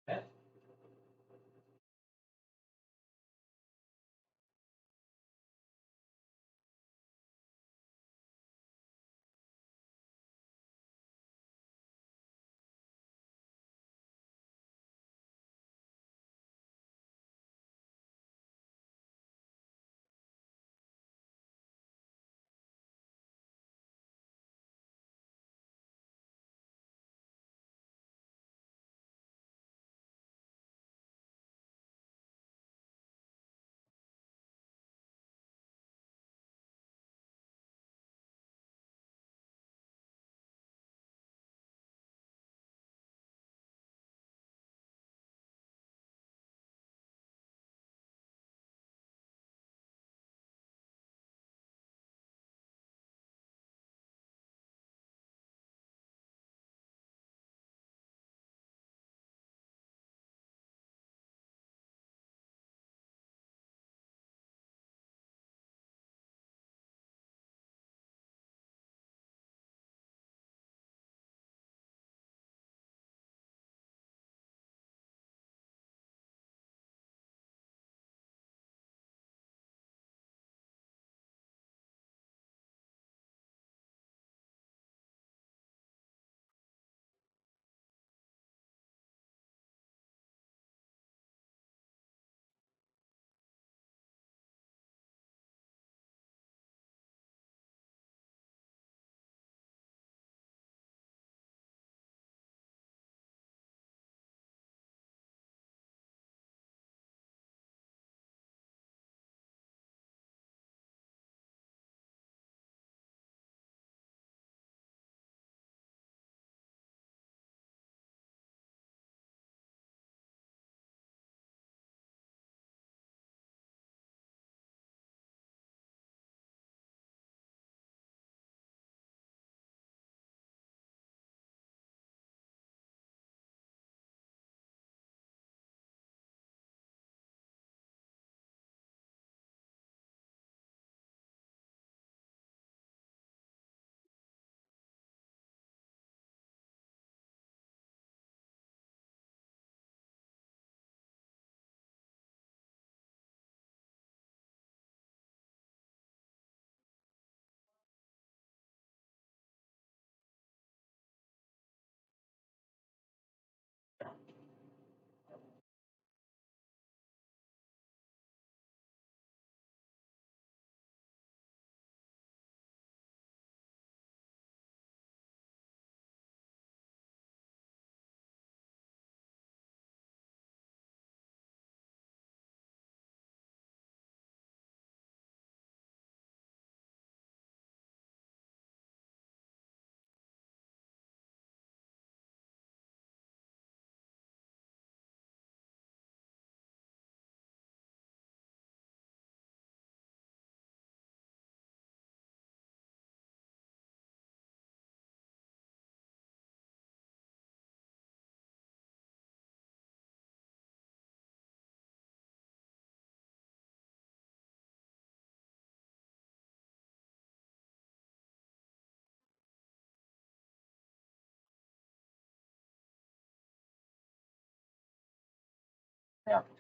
Yeah.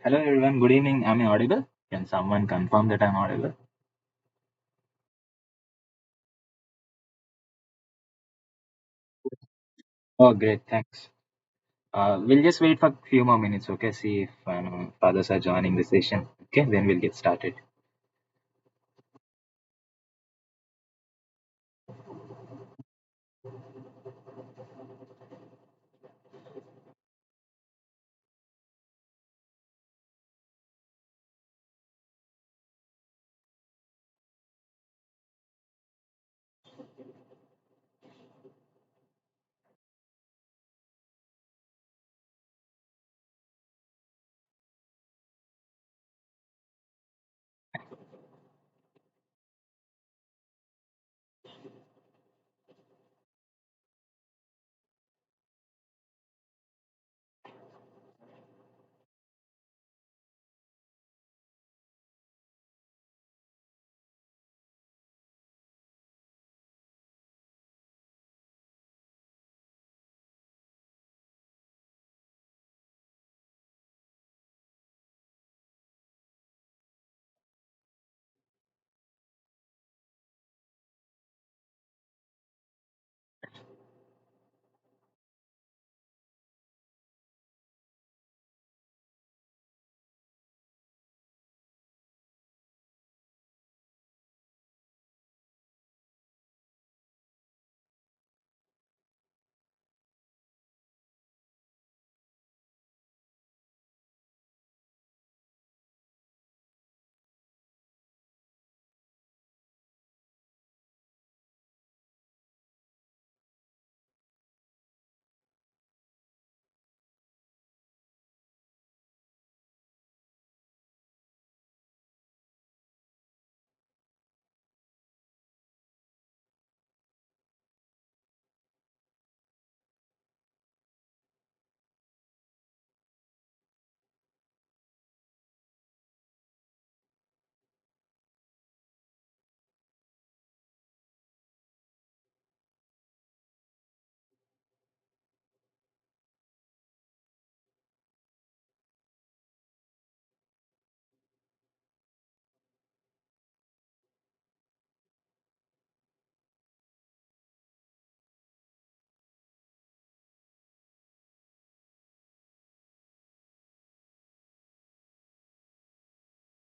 Hello everyone. Good evening. Am I audible? Can someone confirm that I'm audible? Oh, great. Thanks. We'll just wait for a few more minutes, okay? See if fathers are joining the session. Okay, then we'll get started.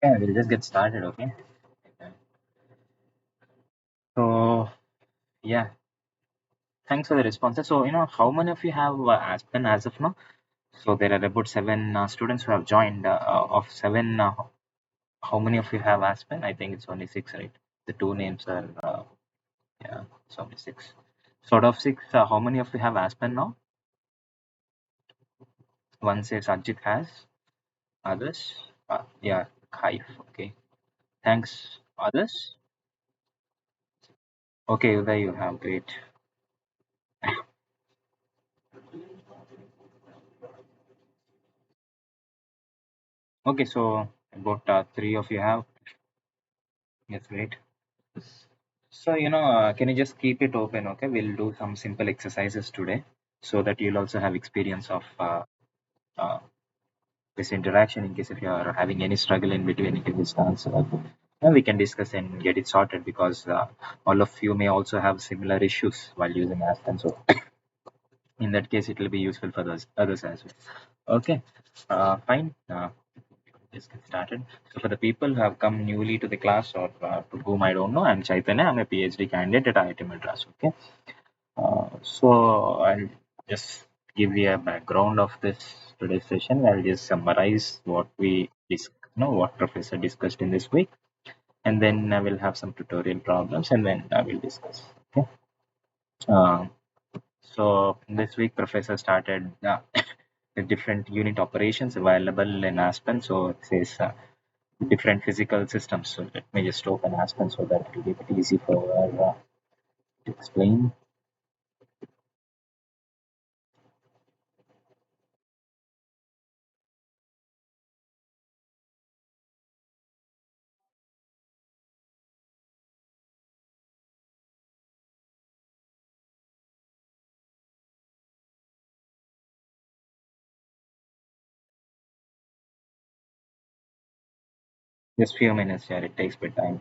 Yeah, we'll just get started, okay? So, yeah, thanks for the responses. So, how many of you have Aspen as of now? So, there are about seven students who have joined. Of seven, how many of you have Aspen? I think it's only six, right? The two names are, yeah, it's only six. Sort of six, how many of you have Aspen now? One says Ajit has, others? Yeah, Kaif, okay. Thanks. Others? Okay, there you have, great. Okay, so about three of you have. Yes, great. So, can you just keep it open, okay? We'll do some simple exercises today so that you'll also have experience of uh, this interaction in case if you are having any struggle in between, you can just answer. We can discuss and get it sorted because all of you may also have similar issues while using Aspen. So, in that case, it will be useful for others as well. Okay, fine. Let's get started. So, for the people who have come newly to the class or to whom I don't know, I'm Chaitanya. I'm a PhD candidate at IIT Madras. Okay. So I'll just give you a background of this today's session. I'll just summarize what what professor discussed in this week, and then I will have some tutorial problems, and then I will discuss. Okay. Uh, so this week, professor started the different unit operations available in Aspen. So it says different physical systems. So let me just open Aspen so that it will be a bit easy for to explain. Just few minutes here. It takes bit time.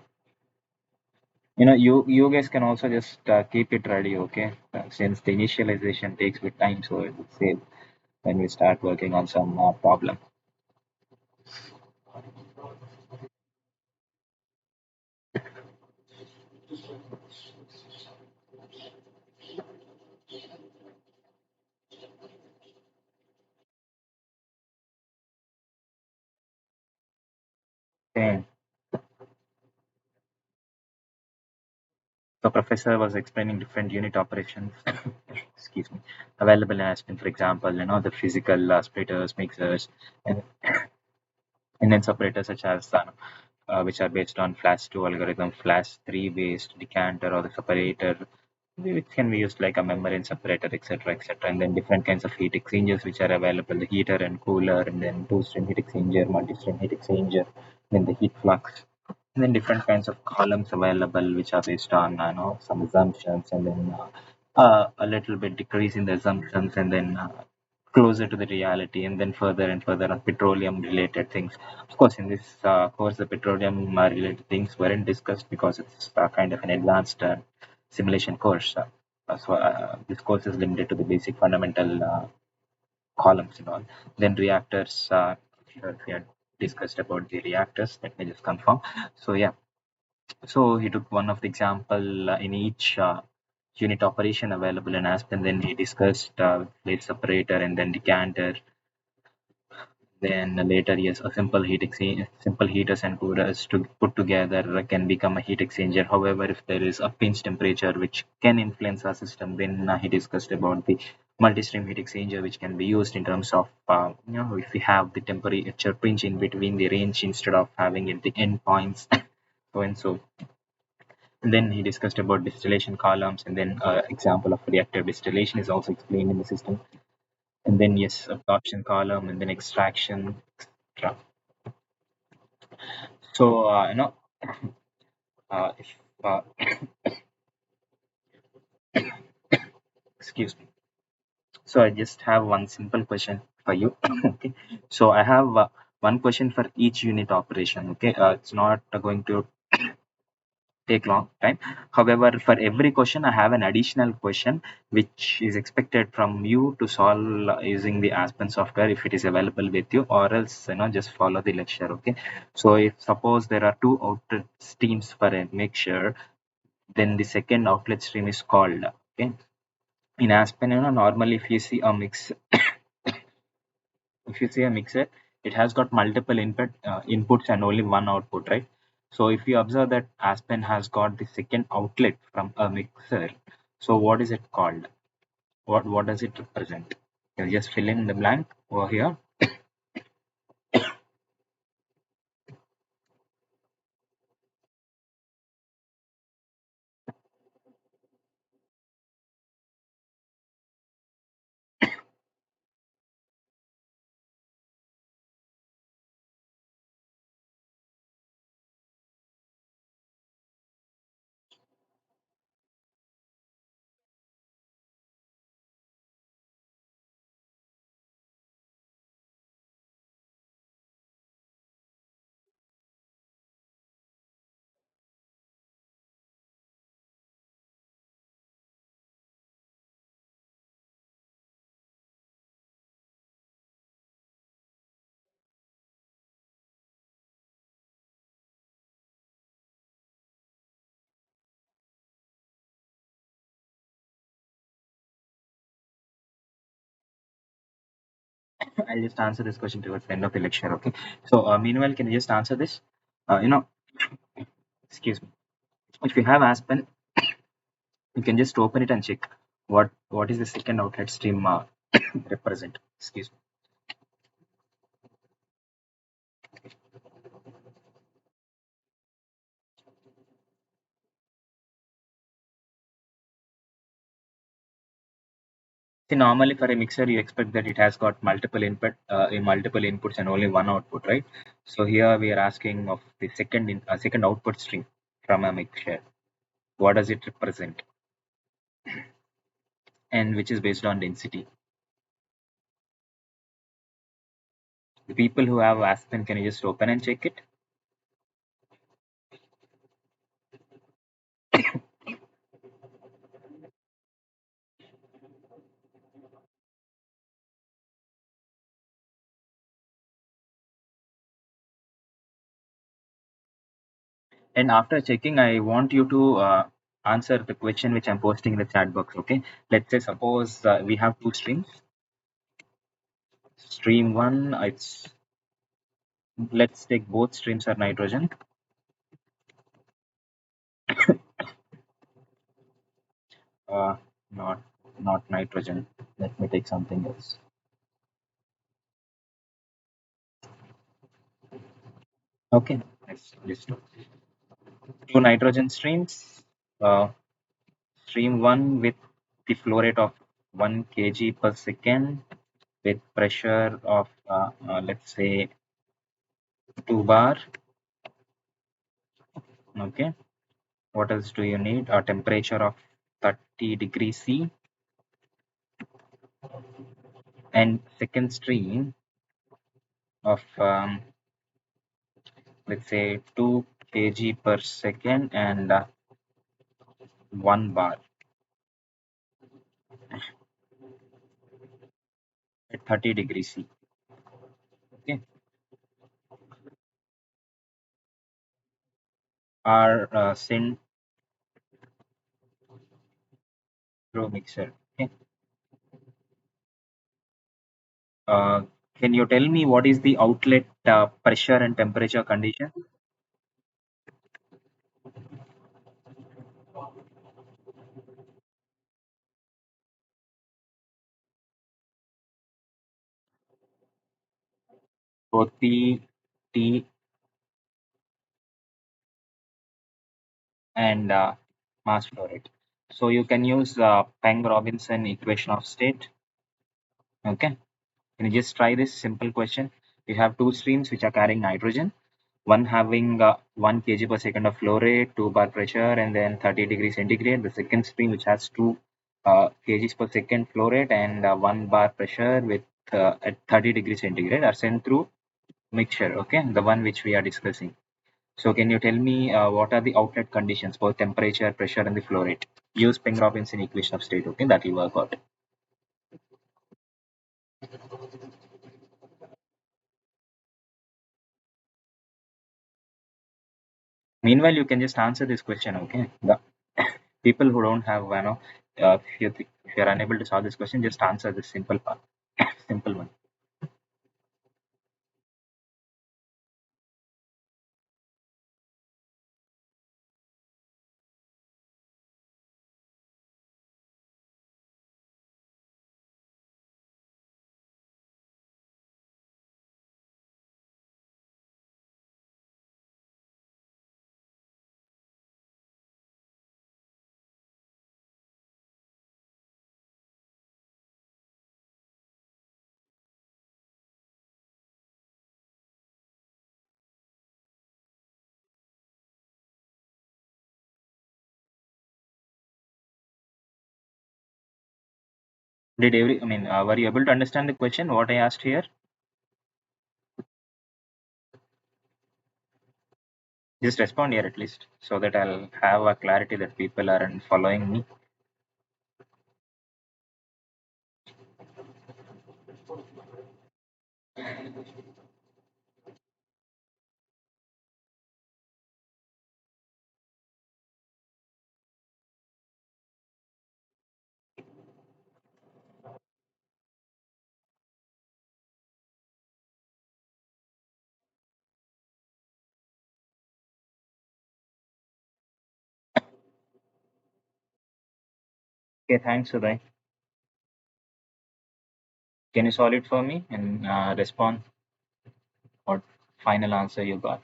You guys can also just keep it ready, okay? Since the initialization takes bit time, so it would save when we start working on some problem. Okay. So professor was explaining different unit operations, excuse me, available in Aspen, for example, the physical splitters, mixers, and and then separators such as which are based on flash 2 algorithm, flash 3 based decanter or the separator, which can be used like a membrane separator, etc., etc. And then different kinds of heat exchangers which are available, the heater and cooler, and then two-stream heat exchanger, multi-stream heat exchanger, then the heat flux. And then different kinds of columns available which are based on some assumptions, and then a little bit decrease in the assumptions, and then closer to the reality, and then further and further on petroleum related things. Of course, in this course, the petroleum related things weren't discussed because it's kind of an advanced simulation course. So this course is limited to the basic fundamental columns and all. Then reactors, sure if we had discussed about the reactors, let me just confirm. So yeah, so he took one of the example in each unit operation available in Aspen. Then he discussed plate separator and then decanter. Then later, yes, a simple simple heaters and coolers to put together can become a heat exchanger. However, if there is a pinch temperature which can influence our system, then he discussed about the multi-stream heat exchanger, which can be used in terms of if we have the temperature pinch in between the range instead of having it the end points, so and so. And then he discussed about distillation columns, and then example of reactive distillation is also explained in the system. And then yes, absorption column, and then extraction, etc. So, if, uh, excuse me. So, I just have one simple question for you. Okay. So, I have one question for each unit operation. Okay. It's not going to take long time. However, for every question, I have an additional question which is expected from you to solve using the Aspen software if it is available with you, or else just follow the lecture. Okay. So if suppose there are two outlet streams for a mixture, then the second outlet stream is called. Okay. In Aspen, normally if you see a mixer, it has got multiple inputs and only one output, right? So if you observe that Aspen has got the second outlet from a mixer, so what is it called? What does it represent? You just fill in the blank over here. I'll just answer this question towards the end of the lecture. Okay. So meanwhile, can you just answer this? Uh, you know, excuse me. If you have Aspen, you can just open it and check what is the second outlet stream represent. Excuse me. See, normally for a mixer, you expect that it has got multiple inputs and only one output, right? So here we are asking of the second output stream from a mixer. What does it represent? And which is based on density. The people who have Aspen, can you just open and check it? And after checking, I want you to answer the question which I'm posting in the chat box. Okay. Let's say suppose we have two streams. Stream one, it's let's take both streams are nitrogen. Uh, not not nitrogen. Let me take something else. Okay, let's do two nitrogen streams. Stream one with the flow rate of 1 kg per second with pressure of let's say 2 bar. Okay, what else do you need? A temperature of 30 degrees C, and second stream of let's say 2 kg per second and 1 bar at 30 degrees C. Okay, our synchro mixer. Okay. Uh, can you tell me what is the outlet pressure and temperature condition? Both P, T, and mass flow rate. So you can use Peng-Robinson equation of state. Okay. Can you just try this simple question? You have two streams which are carrying nitrogen, one having 1 kg per second of flow rate, 2 bar pressure, and then 30 degrees centigrade. The second stream which has 2 kgs per second flow rate and 1 bar pressure with at 30 degrees centigrade are sent through mixture. Okay, the one which we are discussing. So can you tell me what are the outlet conditions, both temperature, pressure, and the flow rate? Use Ping-Robinson equation of state. Okay, that will work out. Meanwhile, you can just answer this question. Okay, the people who don't have, if you're unable to solve this question, just answer this simple part, simple one. Were you able to understand the question? What I asked here? Just respond here at least, so that I'll have a clarity that people aren't following me. Okay, thanks, Uday. Can you solve it for me and respond what final answer you got?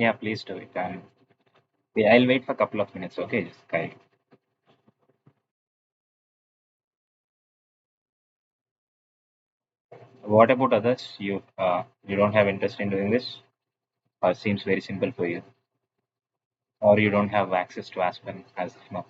Yeah, please do it. Yeah, I'll wait for a couple of minutes. Okay, just Kyle. What about others? You don't have interest in doing this, or seems very simple for you, or you don't have access to Aspen as of now.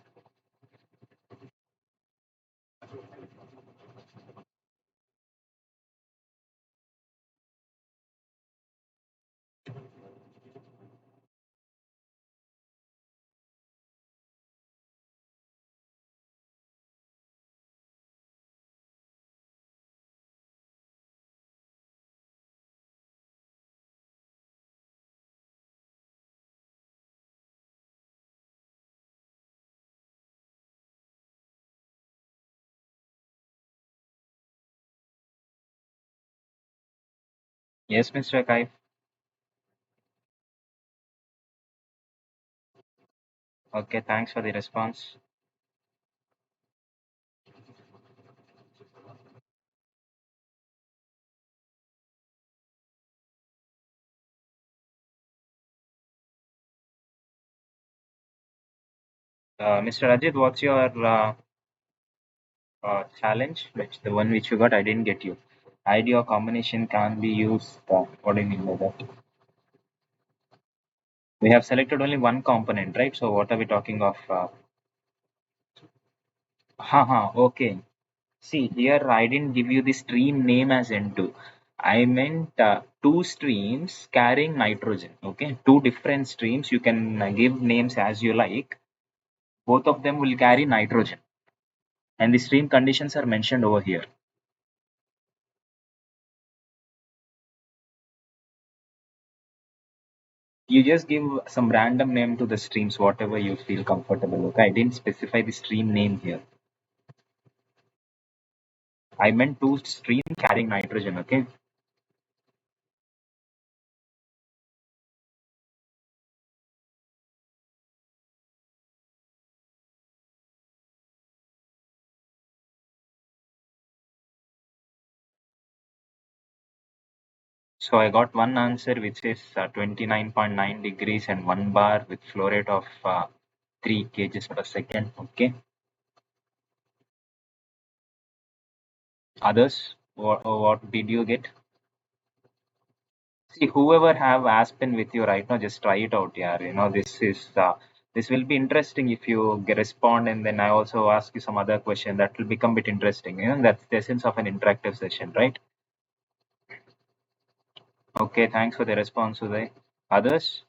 Yes, Mr. Kai. Okay, thanks for the response. Mr. Ajit, what's your challenge? Which the one which you got? I didn't get you. Idea or combination can be used. What do you mean by that? We have selected only one component, right? So what are we talking of? Haha, okay. See, here I didn't give you the stream name as N2. I meant two streams carrying nitrogen. Okay, two different streams. You can give names as you like. Both of them will carry nitrogen, and the stream conditions are mentioned over here. You just give some random name to the streams, whatever you feel comfortable. Okay, I didn't specify the stream name here. I meant two streams carrying nitrogen. Okay. So I got one answer which is 29.9 degrees and 1 bar with flow rate of 3 kgs per second. Okay. Others, what did you get? See, whoever have Aspen with you right now, just try it out, yeah. This will be interesting if you respond, and then I also ask you some other question that will become a bit interesting. That's the essence of an interactive session, right? Okay, thanks for the response, Uday. Others?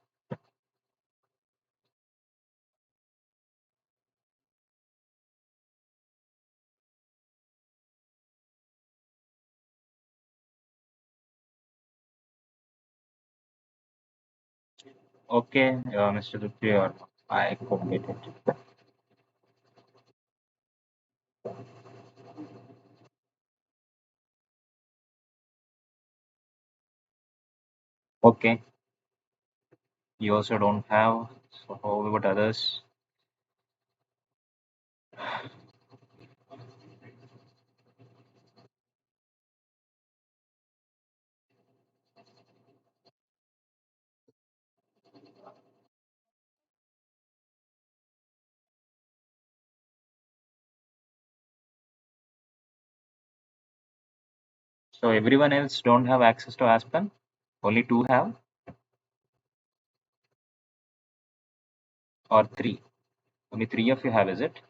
Okay, Mr. Dupri, or I couldn't get it. Okay, you also don't have. So how about others? So everyone else don't have access to Aspen? Only two have, or three? Only three of you have, is it?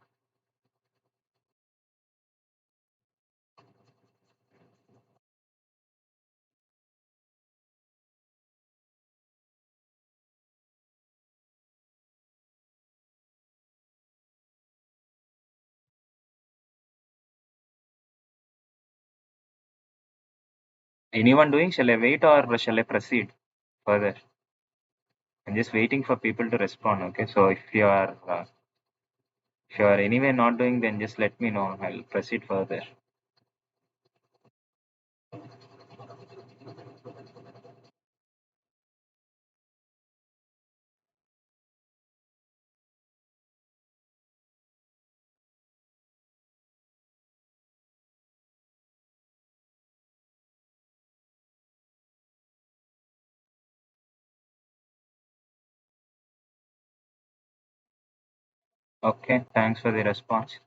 Anyone doing? Shall I wait or shall I proceed further? I'm just waiting for people to respond. Okay, so if you are anyway not doing, then just let me know. I'll proceed further. Okay, thanks for the response.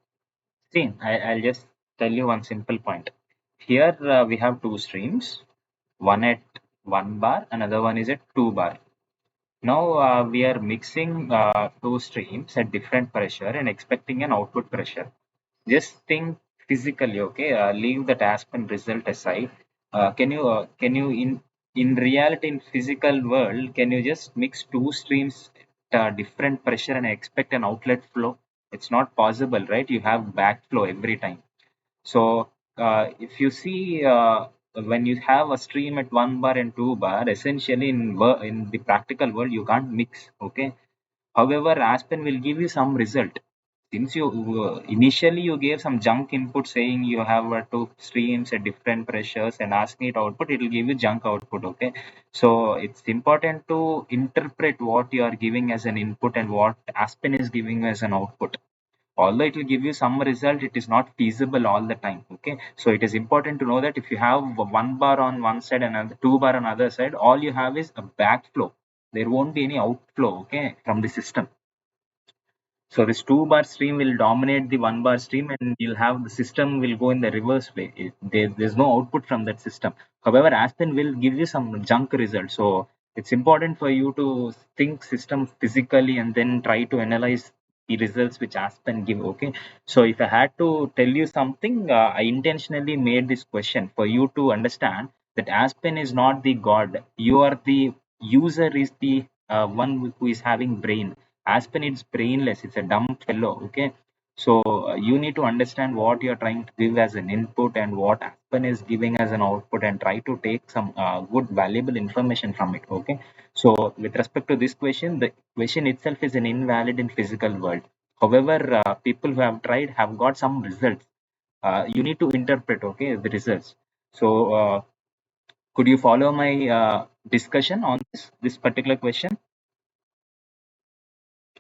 See, I'll just tell you one simple point. Here we have two streams, one at 1 bar, another one is at 2 bar. Now we are mixing two streams at different pressure and expecting an output pressure. Just think physically, okay? Leave that Aspen result aside. Can you in reality in physical world can you just mix two streams at different pressure and expect an outlet flow? It's not possible, right? You have backflow every time. So if you see when you have a stream at 1 bar and 2 bar, essentially in the practical world you can't mix. Okay. However, Aspen will give you some result. Since you initially you gave some junk input saying you have two streams at different pressures and asking it output, it will give you junk output. Okay. So it's important to interpret what you are giving as an input and what Aspen is giving as an output. Although it will give you some result, it is not feasible all the time. Okay, so it is important to know that if you have 1 bar on one side and another 2 bar on other side, all you have is a backflow. There won't be any outflow, okay, from the system. So this 2 bar stream will dominate the 1 bar stream, and you'll have the system will go in the reverse way. There's no output from that system. However, Aspen will give you some junk result. So it's important for you to think system physically and then try to analyze the results which Aspen give. Okay. So if I had to tell you something, I intentionally made this question for you to understand that Aspen is not the god. You are the user is the one who is having brain. Aspen is brainless. It's a dumb fellow. Okay. So you need to understand what you're trying to give as an input and what Aspen is giving as an output and try to take some good valuable information from it. Okay. So with respect to this question, the question itself is an invalid in physical world. However, people who have tried have got some results. You need to interpret, okay, the results. So could you follow my discussion on this particular question?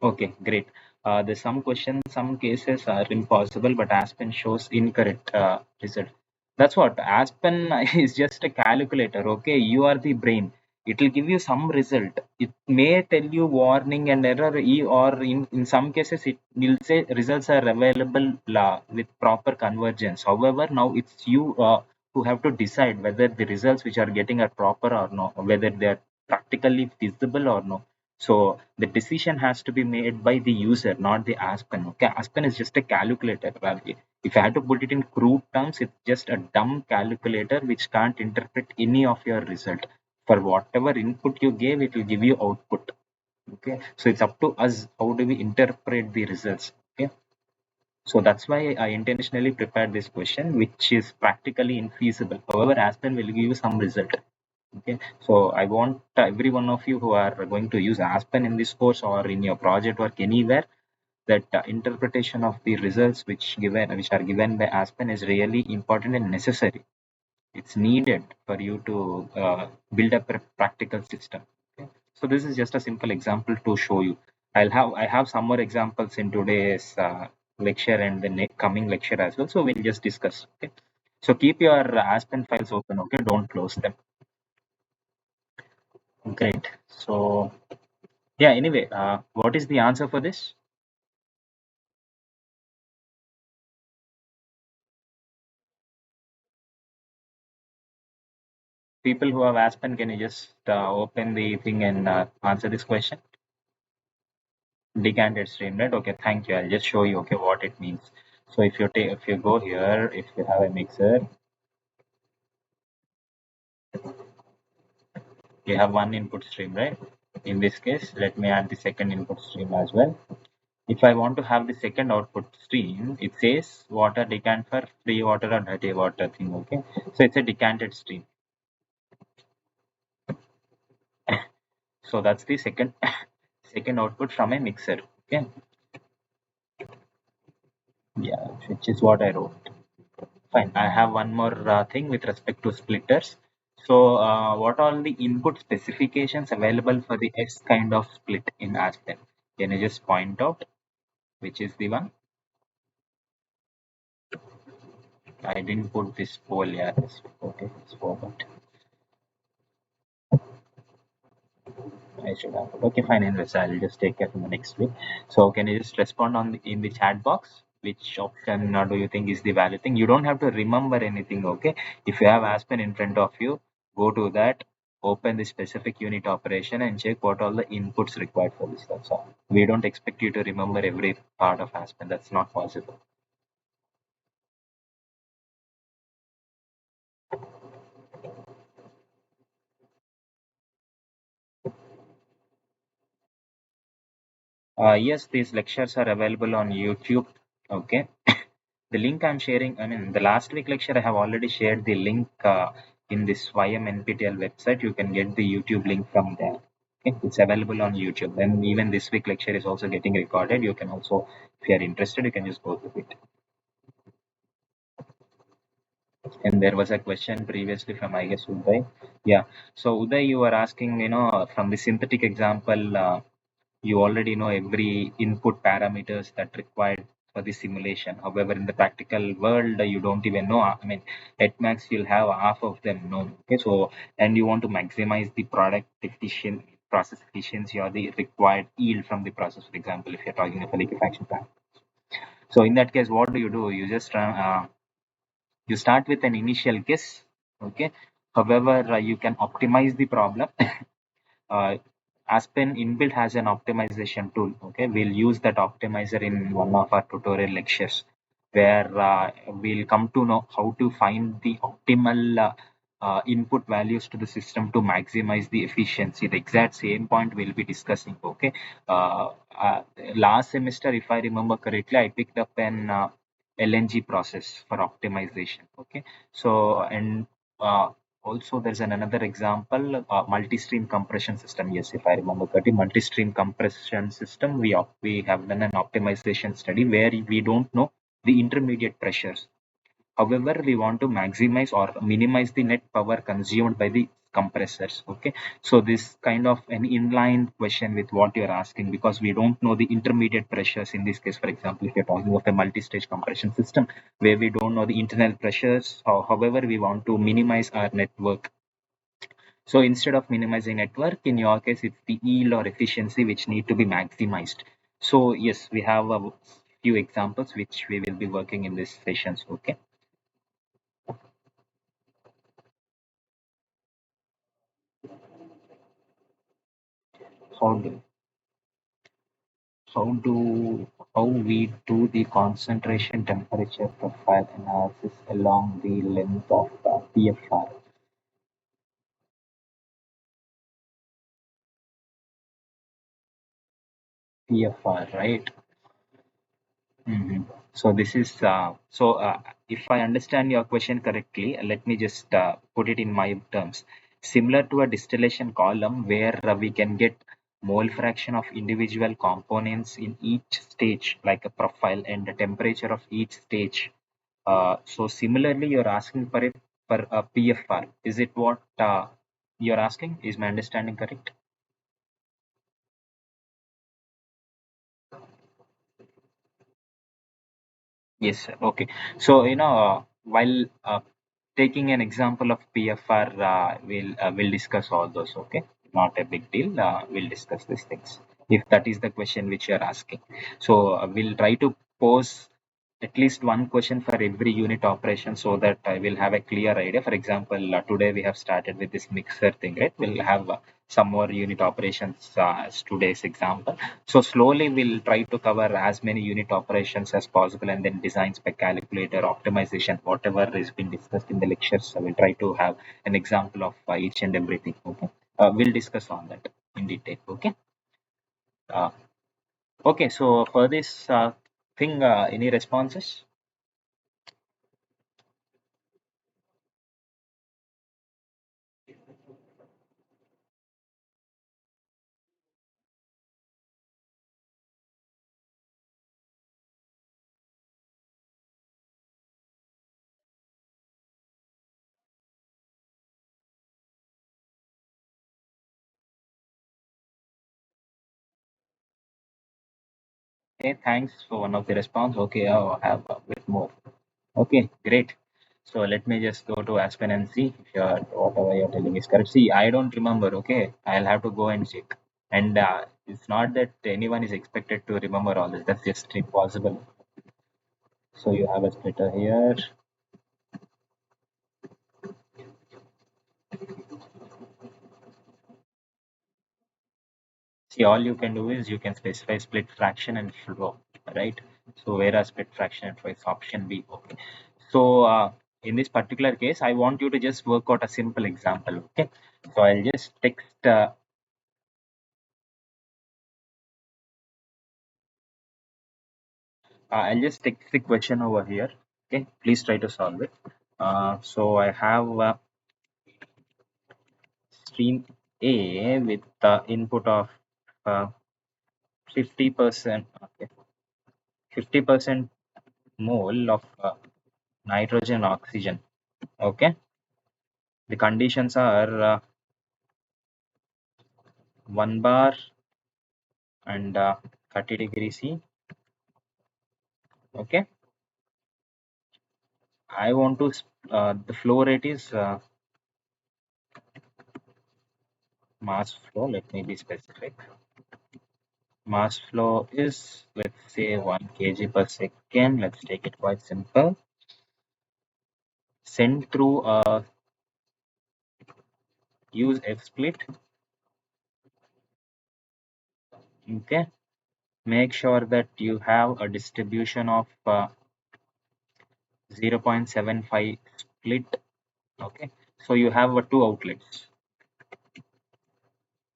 Okay, great. There's some questions, some cases are impossible, but Aspen shows incorrect result. That's what Aspen is just a calculator. Okay, you are the brain. it will give you some result. It may tell you warning and error, or in some cases it will say results are available with proper convergence. However, now it's you who have to decide whether the results which are getting are proper or not, whether they are practically feasible or no. So the decision has to be made by the user, not the Aspen. Okay, Aspen is just a calculator. Well, if I had to put it in crude terms, it's just a dumb calculator which can't interpret any of your result. For whatever input you gave, it will give you output. Okay, so it's up to us how do we interpret the results. Okay, so that's why I intentionally prepared this question, which is practically infeasible. However, Aspen will give you some result. Okay, so I want every one of you who are going to use Aspen in this course or in your project work anywhere, that interpretation of the results which are given by Aspen is really important and necessary. It's needed for you to build up a practical system. Okay? So this is just a simple example to show you. I have some more examples in today's lecture and the coming lecture as well. So we'll just discuss. Okay. So keep your Aspen files open. Okay. Don't close them. Great. So yeah. Anyway, what is the answer for this? People who have Aspen, can you just open the thing and answer this question? Decanted stream, right? Okay, thank you. I'll just show you, okay, what it means. So if you go here, if you have a mixer, you have one input stream, right? In this case, let me add the second input stream as well. If I want to have the second output stream, it says water decant for free water or dirty water thing, okay? So it's a decanted stream. So that's the second second output from a mixer, okay? Yeah, which is what I wrote. Fine. I have one more thing with respect to splitters. So, what are the input specifications available for the X kind of split in Aspen? Can you just point out which is the one? I didn't put this poll here. Okay, it's forgot. I should have. Okay, fine. Anyways, I'll just take care from the next week. So, can you just respond on in the chat box? Which option do you think is the valid thing? You don't have to remember anything. Okay, if you have Aspen in front of you, go to that, open the specific unit operation, and check what all the inputs required for this. That's all. We don't expect you to remember every part of Aspen. That's not possible. Yes, these lectures are available on YouTube. Okay. The link I'm sharing, I mean, the last week lecture, I have already shared the link in this YMNPTL website. You can get the YouTube link from there. Okay, it's available on YouTube. Then even this week lecture is also getting recorded. You can also, if you are interested, you can just go through it. And there was a question previously from, I guess, Uday. Yeah. So Uday, you were asking, from the synthetic example, you already know every input parameters that required for the simulation. However, in the practical world, you don't even know. I mean, at max, you'll have half of them known. Okay, so and you want to maximize the product efficiency, process efficiency, or the required yield from the process. For example, if you're talking of a liquefaction plant. So in that case, what do? You just you start with an initial guess. Okay. However, you can optimize the problem. uh, Aspen inbuilt has an optimization tool. Okay, we'll use that optimizer in one of our tutorial lectures, where we'll come to know how to find the optimal input values to the system to maximize the efficiency. The exact same point we'll be discussing. Okay, uh, uh, last semester, if I remember correctly, I picked up an LNG process for optimization. Okay, so and also there's another example, multi-stream compression system. Yes, if I remember correctly, multi-stream compression system. We have done an optimization study where we don't know the intermediate pressures. However, we want to maximize or minimize the net power consumed by the compressors. Okay, so this kind of an inline question with what you're asking, because we don't know the intermediate pressures in this case. For example, if you're talking of a multi-stage compression system where we don't know the internal pressures, however, we want to minimize our network. So instead of minimizing network, in your case, it's the yield or efficiency which need to be maximized. So yes, we have a few examples which we will be working in this sessions. Okay. How do how do how we do the concentration temperature profile analysis along the length of PFR? PFR, right? Mhm. So this is if I understand your question correctly, let me just put it in my terms. Similar to a distillation column where we can get mole fraction of individual components in each stage, like a profile and the temperature of each stage. So similarly, you're asking for a PFR. Is it what you're asking? Is my understanding correct? Yes, sir. Okay. So, while taking an example of PFR, we'll discuss all those. Okay, not a big deal. We'll discuss these things if that is the question which you're asking. So, we'll try to pose at least one question for every unit operation so that I will have a clear idea. For example, today we have started with this mixer thing, right? We'll have some more unit operations as today's example. So slowly we'll try to cover as many unit operations as possible and then design spec calculator, optimization, whatever has been discussed in the lectures. So we'll try to have an example of each and everything. Okay. We'll discuss on that in detail. Okay. Uh, okay. So for this thing, any responses? Okay. Thanks for one of the response. Okay. I'll have a bit more. Okay, great. So let me just go to Aspen and see if whatever you're telling is correct. See, I don't remember. Okay, I'll have to go and check. And it's not that anyone is expected to remember all this. That's just impossible. So you have a splitter here. See, all you can do is you can specify split fraction and flow, right? So whereas split fraction and flow is option B. Okay. So in this particular case, I want you to just work out a simple example. Okay. So I'll just text. I'll just take the question over here. Okay, please try to solve it. So I have stream A with the input of 50%, okay, 50% mole of nitrogen oxygen. Okay, the conditions are 1 bar and 30 degrees C. Okay, I want to the flow rate is mass flow. Let me be specific. Mass flow is, let's say, 1 kg per second. Let's take it quite simple. Send through use F split. Okay. Make sure that you have a distribution of 0.75 split. Okay. So you have two outlets.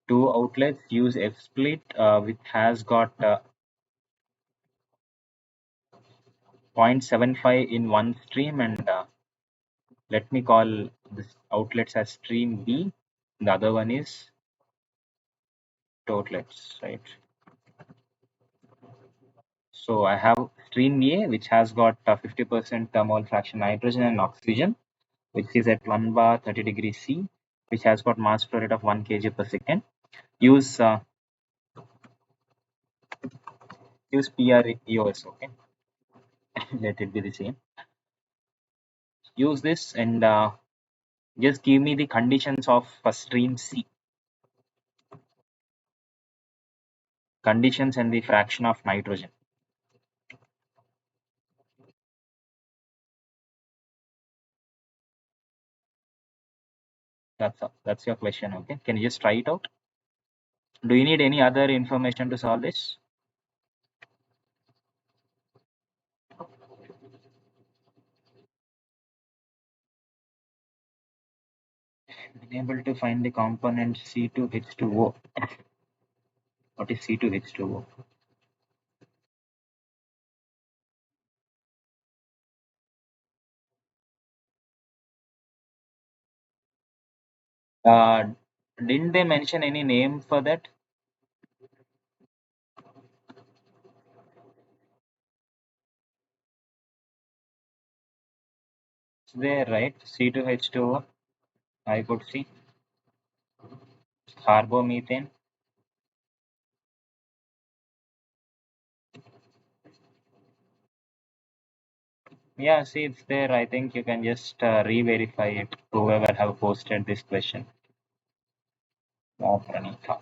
Two outlets use F split which has got 0.75 in one stream and let me call this outlets as stream B. The other one is two outlets, right? So I have stream A, which has got 50% mole fraction nitrogen and oxygen, which is at 1 bar 30 degrees C, which has got mass flow rate of 1 kg per second. Use use PREOS, okay? Let it be the same. Use this and Just give me the conditions of stream C. Conditions and the fraction of nitrogen. That's your question. Okay. Can you just try it out? Do you need any other information to solve this? Been able to find the component C2H2O. What is C2H2O? Uh, didn't they mention any name for that? It's there, right? C2H2O. I could see carbomethane. Yeah, see, it's there. I think you can just re-verify it. Whoever have posted this question. Oh, Pranita.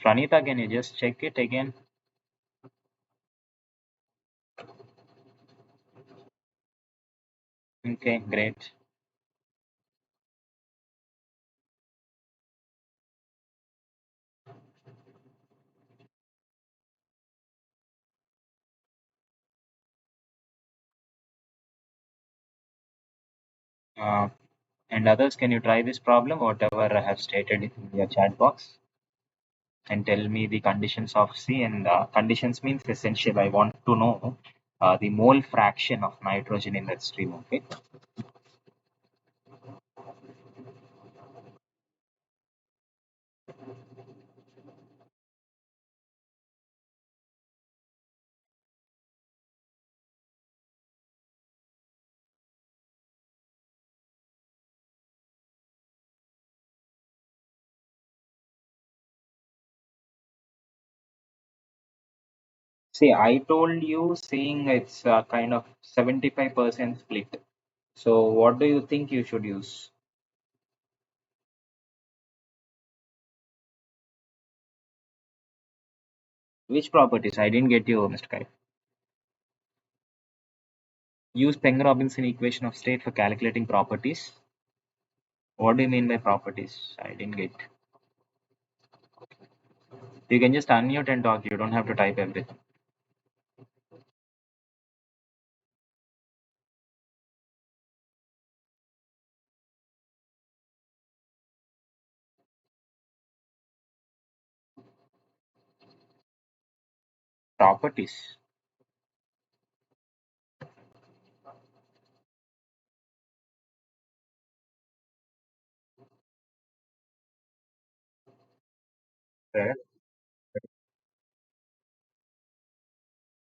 Pranita, can you just check it again? Okay, great. Uh, and others, can you try this problem, whatever I have stated in your chat box, and tell me the conditions of C? And conditions means essential. I want to know the mole fraction of nitrogen in that stream. Okay. See, I told you saying it's kind of 75% split. So, what do you think you should use? Which properties? I didn't get you, Mr. Kai. Use Penn-Robinson equation of state for calculating properties. What do you mean by properties? I didn't get. You can just unmute and talk. You don't have to type everything. Properties. Okay.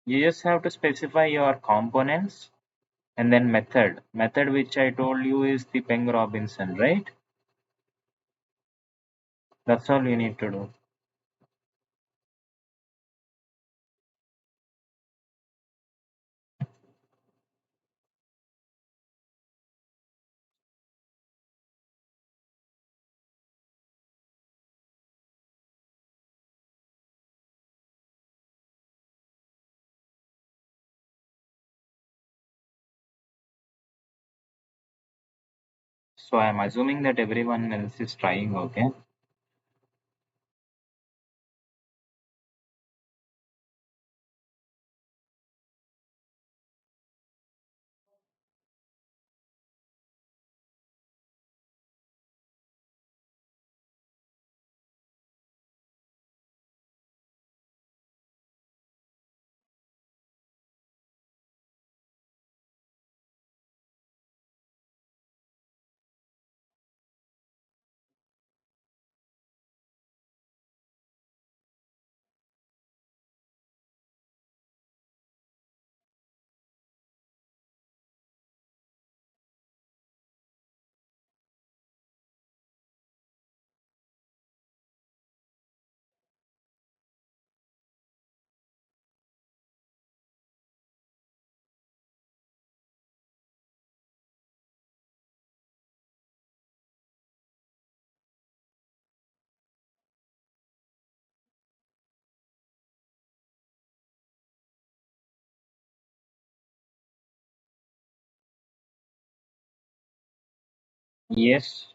You just have to specify your components and then method. Method which I told you is the Penn-Robinson, right? That's all you need to do. So I'm assuming that everyone else is trying, okay? Yes,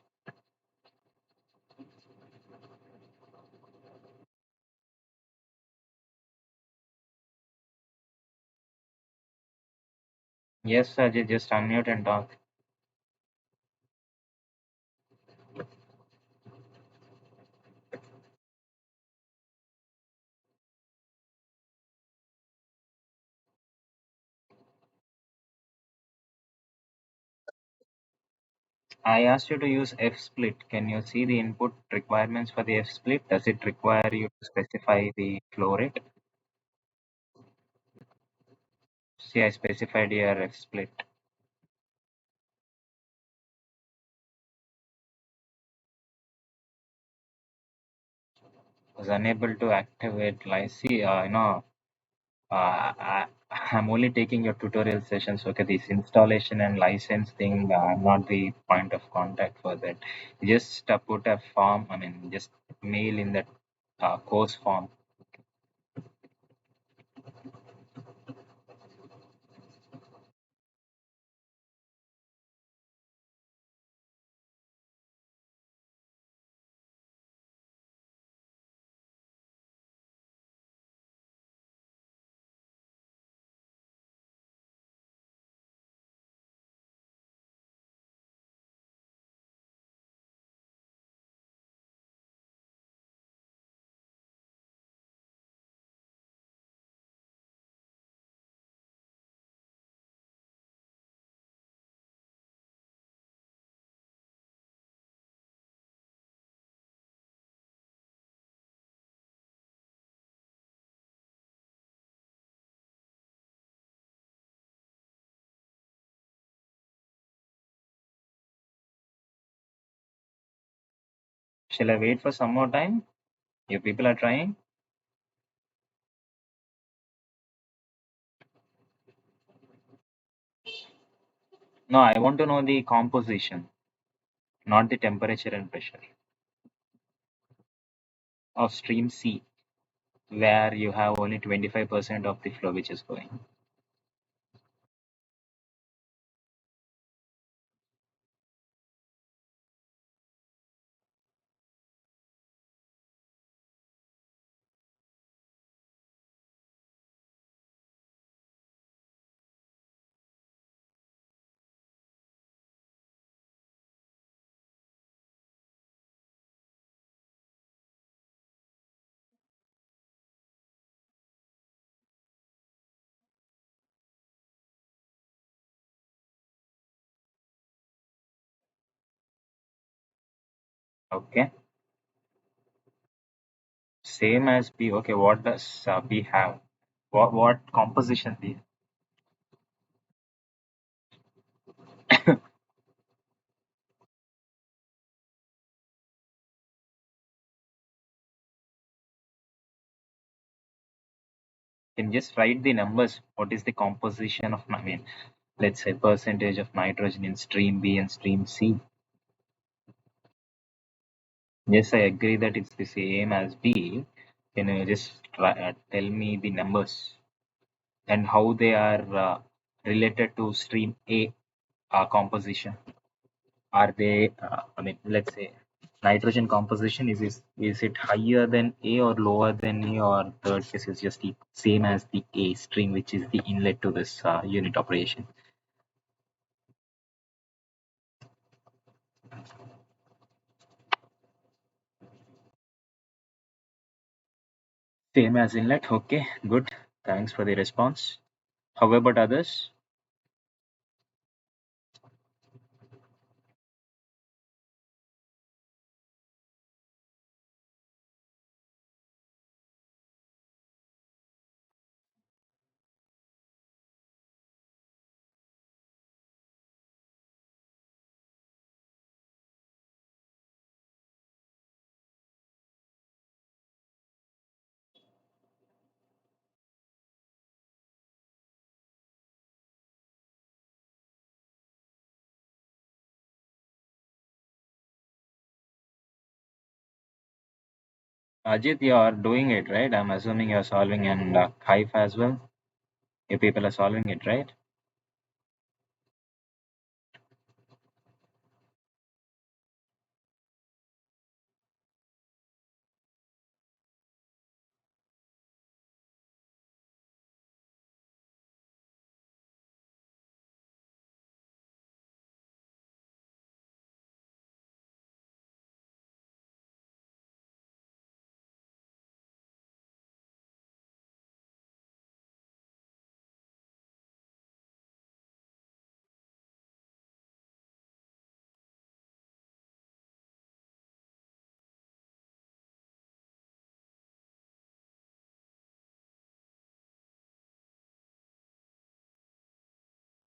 yes, Ajay, just unmute and talk. I asked you to use F split. Can you see the input requirements for the F split? Does it require you to specify the flow rate? See, I specified here F split. Was unable to activate see, I'm only taking your tutorial sessions. Okay, this installation and license thing, I'm not the point of contact for that. Just put a form, I mean, just mail in that course form. Shall I wait for some more time? You people are trying? No, I want to know the composition, not the temperature and pressure of stream C, where you have only 25% of the flow which is going. Okay, same as B. Okay, what does B have? What composition B? Can just write the numbers. What is the composition of, I mean, let's say percentage of nitrogen in stream B and stream C. Yes, I agree that it's the same as B. Can you just tell me the numbers and how they are related to stream A composition? Are they, I mean, let's say nitrogen composition is it higher than A or lower than A, or third case is just the same as the A stream, which is the inlet to this unit operation? Same as inlet. Okay, good. Thanks for the response. How about others? Ajit, you are doing it, right? I'm assuming you're solving and Kaif as well. You people are solving it, right?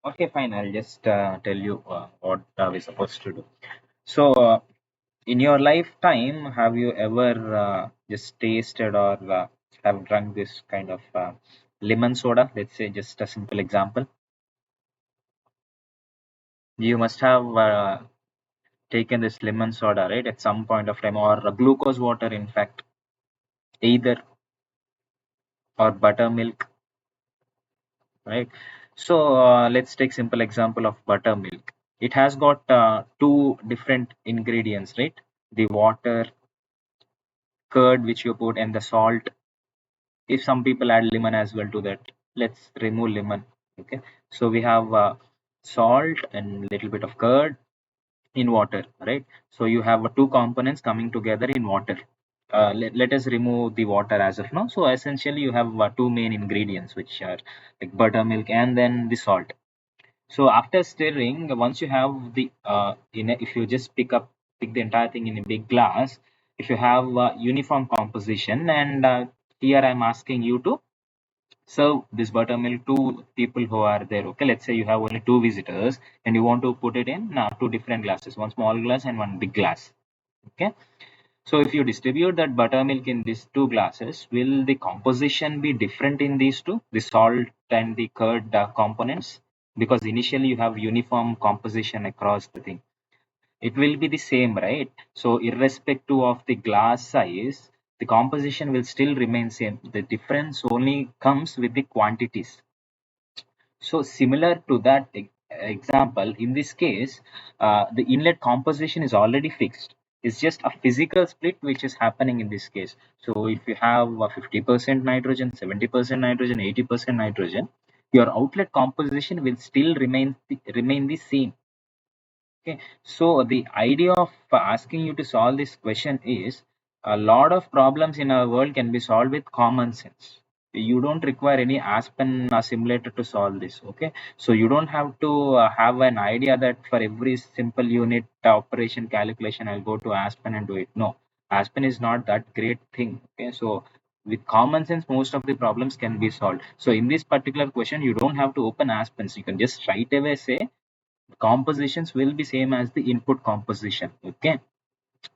Okay, fine. I'll just tell you what we're supposed to do. So, in your lifetime, have you ever just tasted or have drunk this kind of lemon soda? Let's say just a simple example. You must have taken this lemon soda, right, at some point of time, or glucose water, in fact, either, or buttermilk, right? So let's take simple example of buttermilk. It has got two different ingredients, right? The water, curd which you put, and the salt. If some people add lemon as well to that, let's remove lemon. Okay, so we have salt and little bit of curd in water, right? So you have two components coming together in water. Let us remove the water as of now. So essentially you have two main ingredients which are like buttermilk and then the salt. So after stirring, once you have the if you just pick the entire thing in a big glass, if you have uniform composition, and here I'm asking you to serve this buttermilk to people who are there. Okay, let's say you have only two visitors and you want to put it in two different glasses, one small glass and one big glass. Okay, so if you distribute that buttermilk in these two glasses, will the composition be different in these two, the salt and the curd components? Because initially you have uniform composition across the thing. It will be the same, right? So irrespective of the glass size, the composition will still remain same. The difference only comes with the quantities. So similar to that example, in this case, the inlet composition is already fixed. It's just a physical split which is happening in this case. So if you have 50% nitrogen, 70% nitrogen, 80% nitrogen, your outlet composition will still remain the same. Okay, so the idea of asking you to solve this question is a lot of problems in our world can be solved with common sense. You don't require any Aspen simulator to solve this. Okay, so you don't have to have an idea that for every simple unit operation calculation, I'll go to Aspen and do it. No, Aspen is not that great thing. Okay, so with common sense, most of the problems can be solved. So in this particular question, you don't have to open Aspens. You can just straight away say compositions will be same as the input composition. Okay,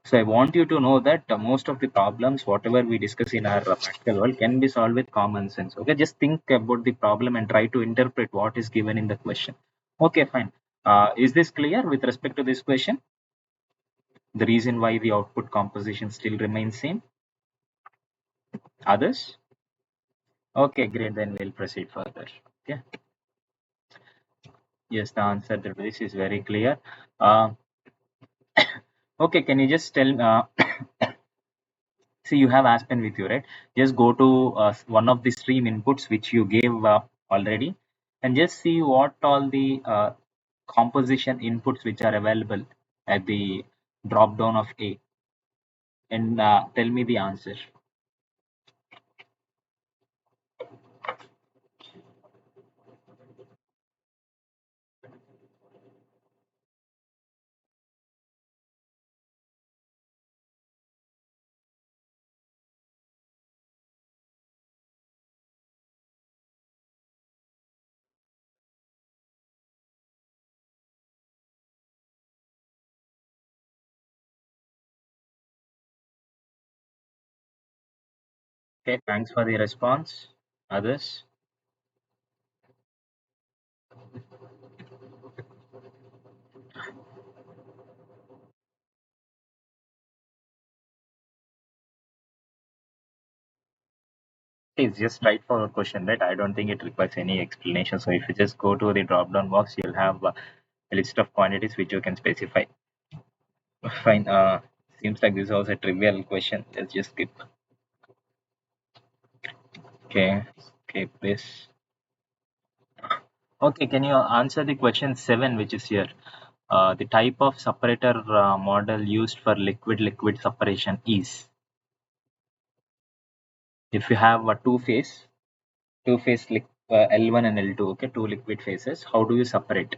so I want you to know that most of the problems whatever we discuss in our practical world can be solved with common sense. Okay, just think about the problem and try to interpret what is given in the question. Okay, fine. Is this clear with respect to this question, the reason why the output composition still remains same? Others? Okay, great, then we'll proceed further. Okay, yes, the answer to this is very clear. uh, okay, can you just tell see, you have Aspen with you, right? Just go to one of the stream inputs which you gave already, and just see what all the composition inputs which are available at the drop down of A, and tell me the answer. Okay, thanks for the response. Others? It's just straightforward question, right? I don't think it requires any explanation. So if you just go to the drop down box, you'll have a list of quantities which you can specify. Fine. Seems like this was a trivial question. Let's just skip. Okay, skip this. Okay, can you answer the question 7, which is here? The type of separator model used for liquid-liquid separation is, if you have a two-phase L1 and L2, okay, two liquid phases, how do you separate?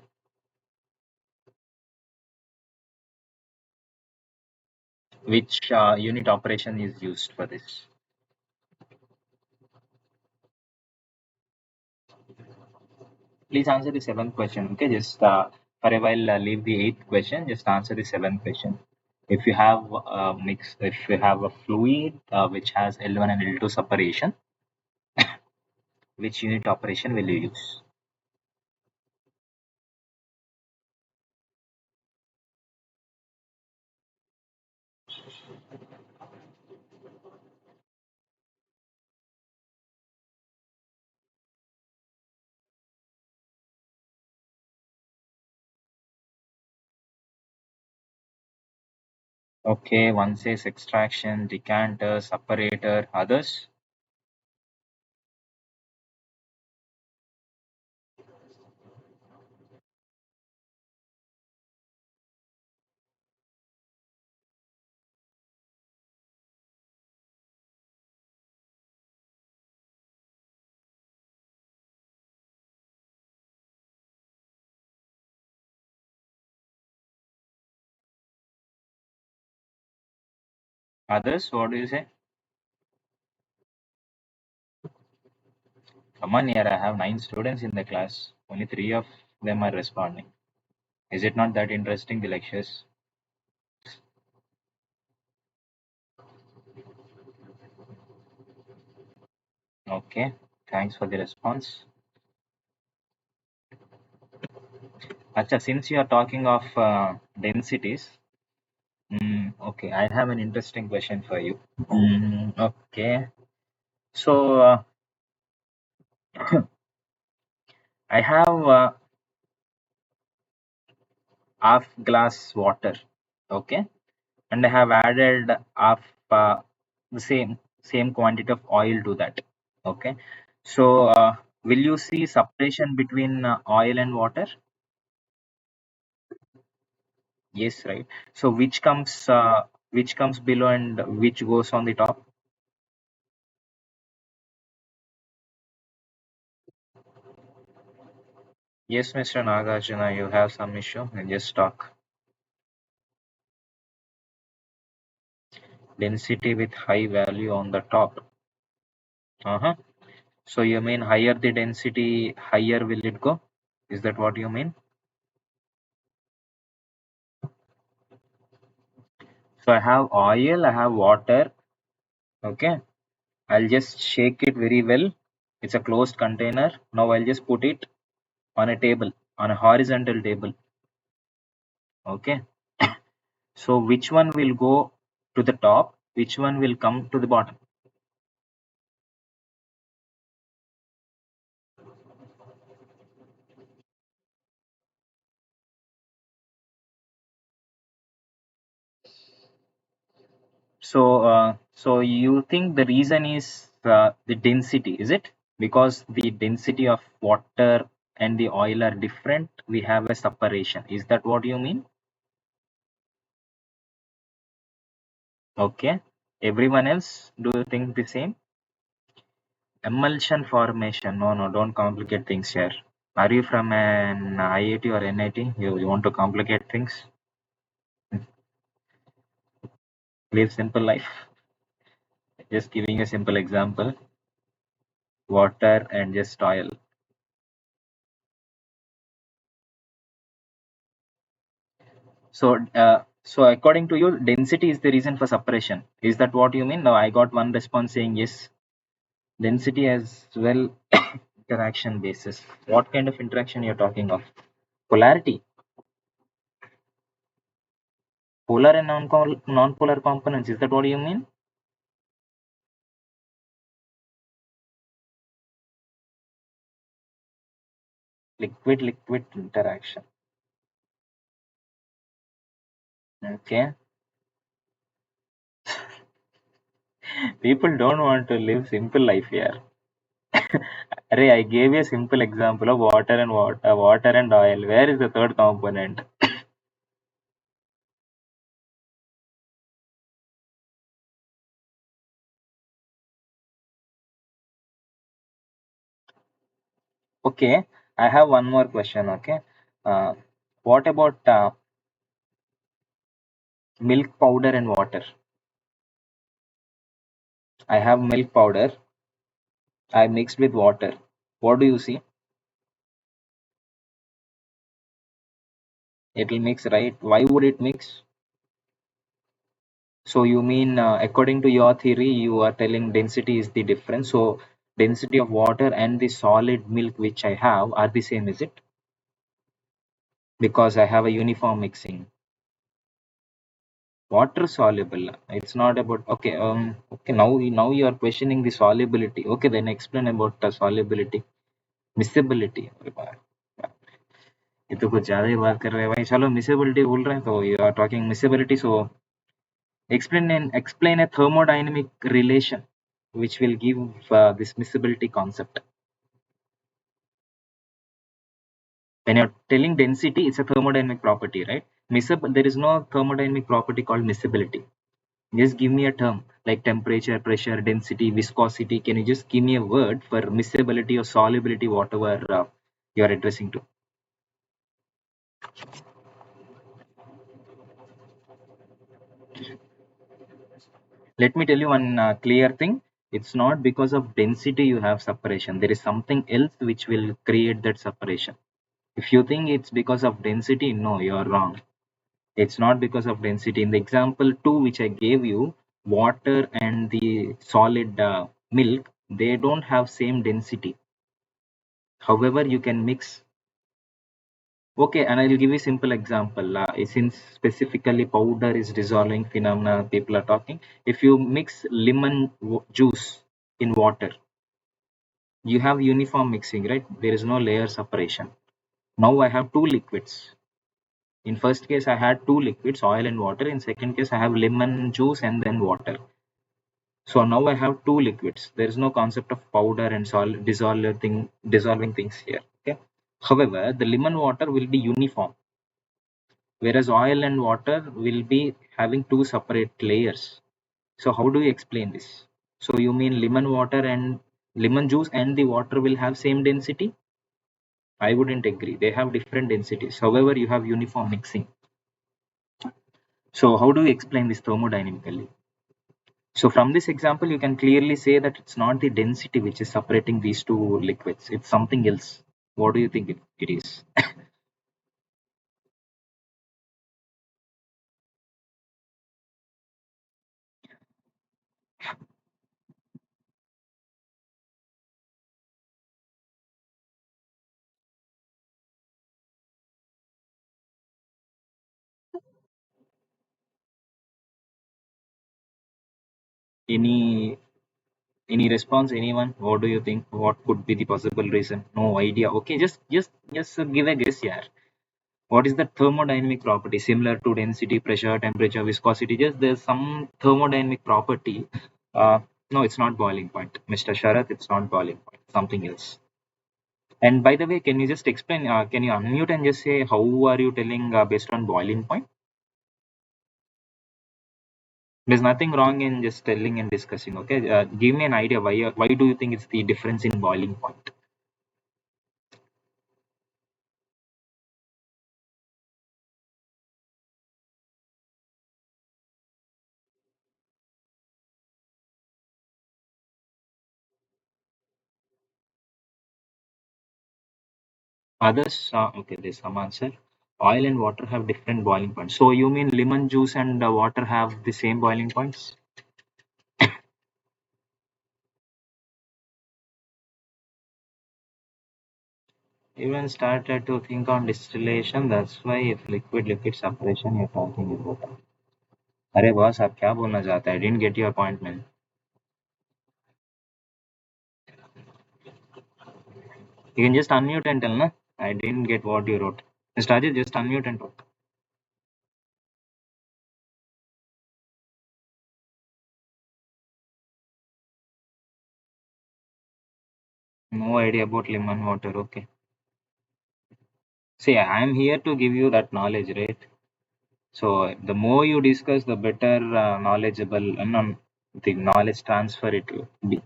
Which unit operation is used for this? Please answer the seventh question. Okay, just for a while, leave the eighth question. Just answer the seventh question. If you have if you have a fluid which has L1 and L2 separation, which unit operation will you use? Okay, one says extraction, decanter, separator, others. Others, what do you say? Come on here, I have nine students in the class. Only three of them are responding. Is it not that interesting, the lectures? Okay, thanks for the response. Acha, since you are talking of densities, okay, I have an interesting question for you. Okay, so I have half glass water, okay, and I have added half the same quantity of oil to that, okay. So will you see separation between oil and water? Yes, right. So which comes below and which goes on the top? Yes, Mr. Nagarjuna, you have some issue. Just talk. Density with high value on the top. Uh-huh. So you mean higher the density, higher will it go? Is that what you mean? So I have oil, I have water. Okay. I'll just shake it very well. It's a closed container. Now I'll just put it on a table, on a horizontal table. Okay. So which one will go to the top? Which one will come to the bottom? So you think the reason is the density, is it? Because the density of water and the oil are different, we have a separation. Is that what you mean? Okay. Everyone else, do you think the same? Emulsion formation. No, no, don't complicate things here. Are you from an IIT or NIT? You want to complicate things? Live simple life. Just giving a simple example. Water and just oil. So according to you, density is the reason for separation. Is that what you mean? Now I got one response saying yes. Density as well interaction basis. What kind of interaction you're talking of? Polarity, polar and non-polar components. Is that what you mean? Liquid-liquid interaction. Okay. People don't want to live simple life here. Array, I gave you a simple example of water and oil. Where is the third component? Okay, I have one more question. Okay, uh, what about milk powder and water? I have milk powder. I mixed with water. What do you see? It will mix, right? Why would it mix? So you mean, according to your theory, you are telling density is the difference. So density of water and the solid milk which I have are the same, is it? Because I have a uniform mixing. Water soluble. It's not about, okay. Okay. Now you are questioning the solubility. Okay, then explain about the solubility, miscibility. ये तो कुछ ज्यादा ही बात कर रहे हैं भाई. चलो miscibility बोल रहे हैं तो you are talking miscibility. So explain a thermodynamic relation which will give this miscibility concept. When you're telling density, it's a thermodynamic property, right? There is no thermodynamic property called miscibility. Just give me a term like temperature, pressure, density, viscosity. Can you just give me a word for miscibility or solubility, whatever you are addressing to? Let me tell you one clear thing. It's not because of density you have separation. There is something else which will create that separation. If you think it's because of density, no, you're wrong. It's not because of density. In the example 2 which I gave you, water and the solid milk, they don't have same density. However, you can mix. Okay, and I will give you a simple example. Since specifically powder is dissolving phenomena people are talking, if you mix lemon juice in water, you have uniform mixing, right? There is no layer separation. Now I have two liquids. In first case, I had two liquids, oil and water. In second case, I have lemon juice and then water. So now I have two liquids. There is no concept of powder and dissolving things here. Okay. However, the lemon water will be uniform, whereas oil and water will be having two separate layers. So how do you explain this? So you mean lemon juice and the water will have same density? I wouldn't agree. They have different densities. However, you have uniform mixing. So how do you explain this thermodynamically? So from this example, you can clearly say that it's not the density which is separating these two liquids. It's something else. What do you think it is? Any any response? Anyone? What do you think? What could be the possible reason? No idea. Okay, just give a guess here. What is the thermodynamic property similar to density, pressure, temperature, viscosity? Just there's some thermodynamic property. Uh, no, it's not boiling point, Mr. Sharath. It's not boiling point. Something else. And by the way, can you just explain? Can you unmute and just say how are you telling based on boiling point? There's nothing wrong in just telling and discussing. Okay, give me an idea why do you think it's the difference in boiling point? Others, okay, there's some answer. Oil and water have different boiling points. So you mean lemon juice and water have the same boiling points? Even started to think on distillation. That's why if liquid separation you're talking about. अरे boss आप क्या बोलना चाहते हैं? I didn't get your point, man. You can just unmute and tell, na? I didn't get what you wrote. Mr. Ajit, just unmute and talk. No idea about lemon water. Okay. See, I'm here to give you that knowledge, right? So the more you discuss, the better knowledgeable the knowledge transfer it will be.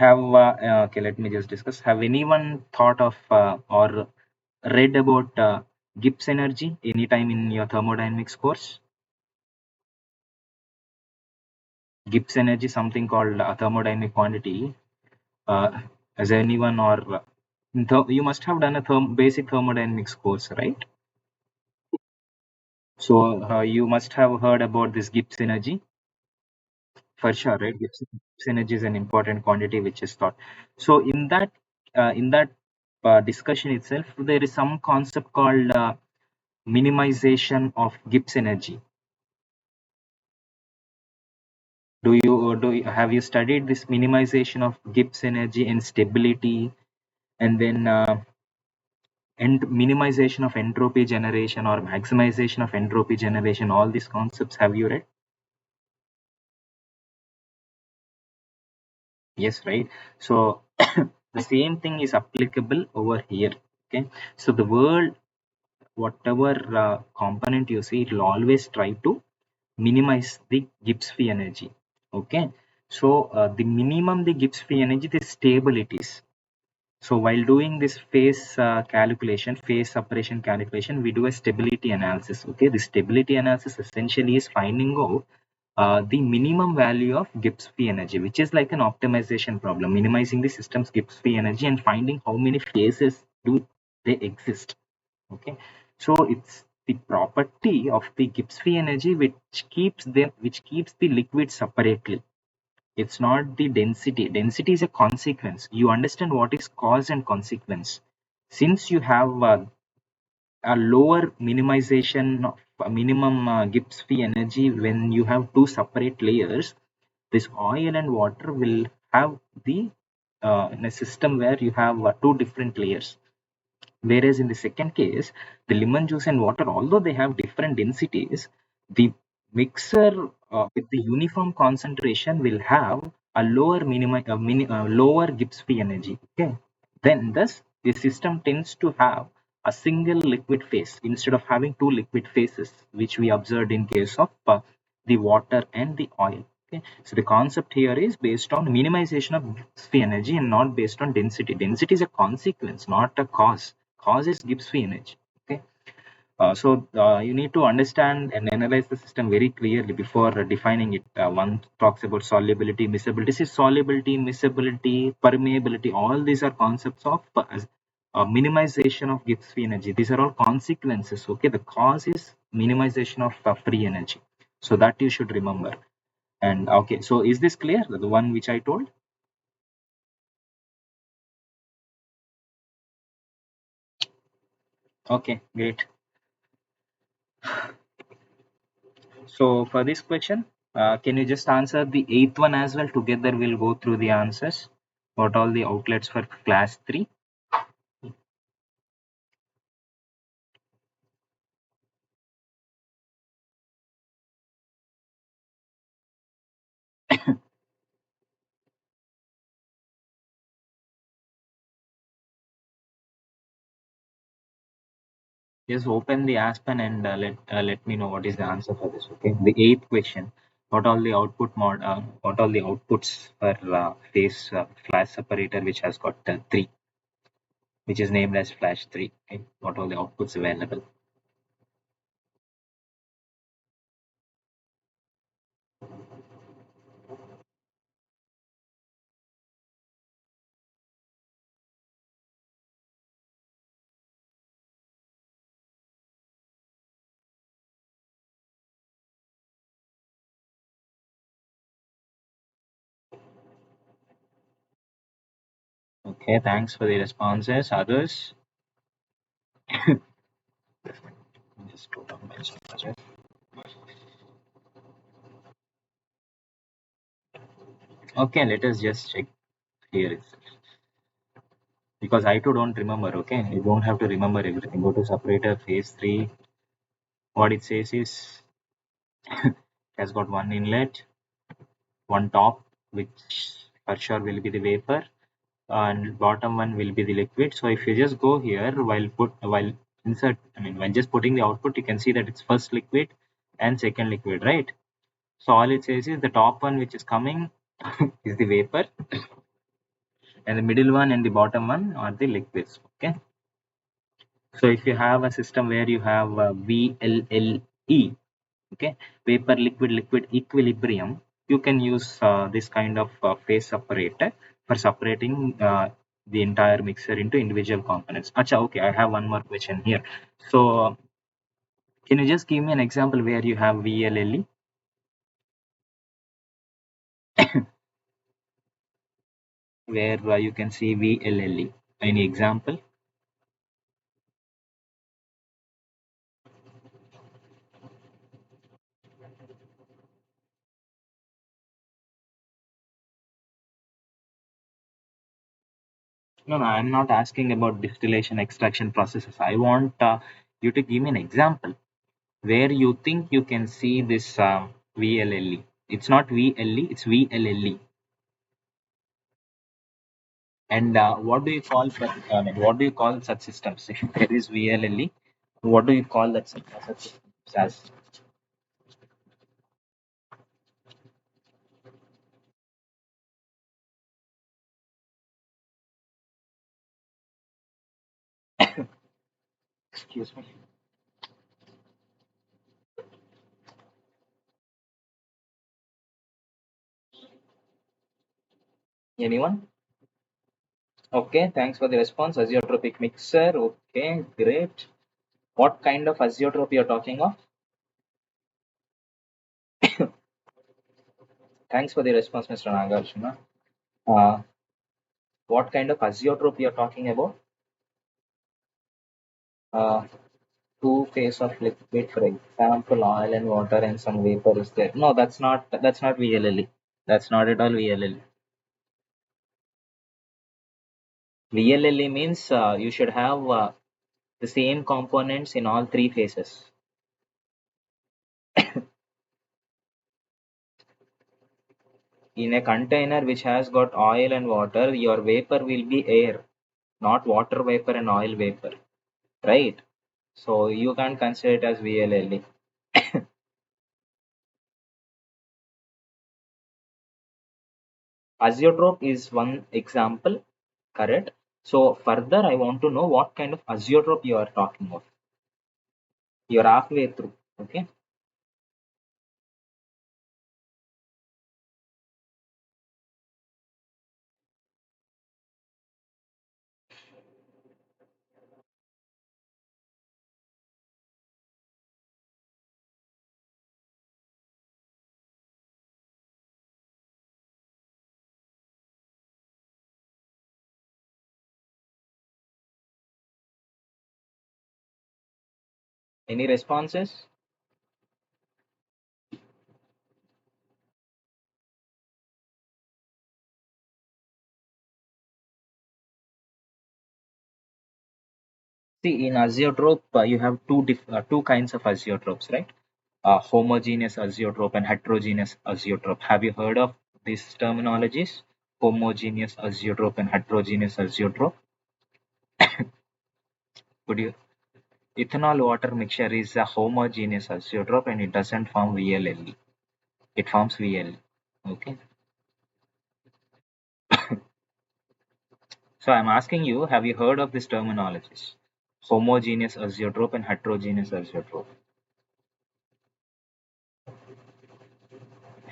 Okay, let me just discuss. Have anyone thought of or read about Gibbs energy anytime in your thermodynamics course? Gibbs energy, something called thermodynamic quantity. Uh, as anyone or you must have done a basic thermodynamics course, right? So you must have heard about this Gibbs energy for sure, right? Gibbs energy is an important quantity which is thought. So in that discussion itself, there is some concept called minimization of Gibbs energy. Have you studied this minimization of Gibbs energy and stability, and then and minimization of entropy generation or maximization of entropy generation? All these concepts have you read? Yes, right. So the same thing is applicable over here. Okay, so the world, whatever component you see, it will always try to minimize the Gibbs free energy. Okay, so the minimum the Gibbs free energy, the stabilities. So while doing this phase calculation, phase separation calculation, we do a stability analysis. Okay, the stability analysis essentially is finding out the minimum value of Gibbs free energy, which is like an optimization problem, minimizing the system's Gibbs free energy and finding how many phases do they exist. Okay, so it's the property of the Gibbs free energy which keeps the liquid separately. It's not the density. Density is a consequence. You understand what is cause and consequence. Since you have a lower minimization of minimum Gibbs free energy when you have two separate layers, this oil and water will have the in a system where you have two different layers. Whereas in the second case, the lemon juice and water, although they have different densities, the mixer with the uniform concentration will have a lower Gibbs free energy. Okay, then thus the system tends to have a single liquid phase instead of having two liquid phases, which we observed in case of the water and the oil. Okay, so the concept here is based on minimization of Gibbs free energy and not based on density. Density is a consequence, not a cause. Cause is Gibbs free energy. Okay, so you need to understand and analyze the system very clearly before defining it. One talks about solubility, miscibility. This is solubility, miscibility, permeability. All these are concepts of minimization of Gibbs free energy. These are all consequences. Okay, the cause is minimization of free energy. So that you should remember. And okay, so is this clear? The one which I told? Okay, great. So for this question, can you just answer the eighth one as well? Together we'll go through the answers. What all the outlets for class 3? Just open the Aspen and let me know what is the answer for this. Okay. The eighth question. What all the outputs for phase flash separator which has got 3, which is named as flash 3. Okay. What all the outputs available? Okay. Thanks for the responses. Others? Just go down my chat. Okay. Let us just check here itself. Because I too don't remember. Okay, you don't have to remember everything. Go to separator phase 3. What it says is it has got one inlet, one top, which for sure will be the vapor, and bottom one will be the liquid. So if you just go here while insert, I mean when just putting the output, you can see that it's first liquid and second liquid, right? So all it says is the top one which is coming is the vapor, and the middle one and the bottom one are the liquids. Okay. So if you have a system where you have VLLE, okay, vapor liquid liquid equilibrium, you can use this kind of phase separator for separating the entire mixer into individual components. Acha, okay, I have one more question here. So, can you just give me an example where you have VLLE, where you can see VLLE? Any example? No, no, I'm not asking about distillation extraction processes. I want you to give me an example where you think you can see this VLLE. It's not VLE, it's VLLE. And what do you call what do you call such systems? If there is VLLE, what do you call that such systems as? Excuse me. Anyone? Okay, thanks for the response. Azeotropic mixer. Okay, great. What kind of azeotrope you're talking of? Thanks for the response, Mr. Nagarjuna. Uh, what kind of azeotrope you're talking about? Uh, two phase of liquid, for example, oil and water and some vapor is there. No, that's not VLLE. That's not at all VLLE. VLLE means you should have the same components in all three phases. In a container which has got oil and water, your vapor will be air, not water vapor and oil vapor, right? So you can't consider it as VLLE. Azeotrope is one example, correct? So further, I want to know what kind of azeotrope you are talking of. You're halfway through, okay? Any responses? See, in azeotrope, you have two kinds of azeotropes, right? Homogeneous azeotrope and heterogeneous azeotrope. Have you heard of these terminologies? Homogeneous azeotrope and heterogeneous azeotrope. Could you? Ethanol water mixture is a homogeneous azeotrope and it doesn't form VLLE. It forms VL. Okay. So I'm asking you, have you heard of these terminologies? Homogeneous azeotrope and heterogeneous azeotrope.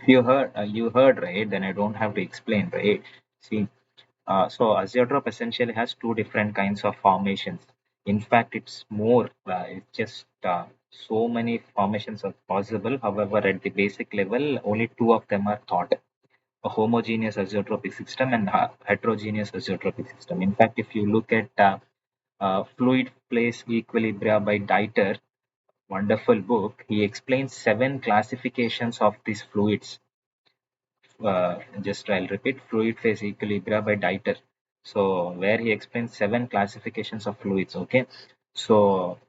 You heard, right? Then I don't have to explain, right? See, so azeotrope essentially has two different kinds of formations. In fact, it's more. It's just so many formations are possible. However, at the basic level, only two of them are thought: a homogeneous azeotropic system and a heterogeneous azeotropic system. In fact, if you look at Fluid Phase Equilibria by Dieter, wonderful book, he explains seven classifications of these fluids. Just I'll repeat, Fluid Phase Equilibria by Dieter. So where he explains seven classifications of fluids. Okay, so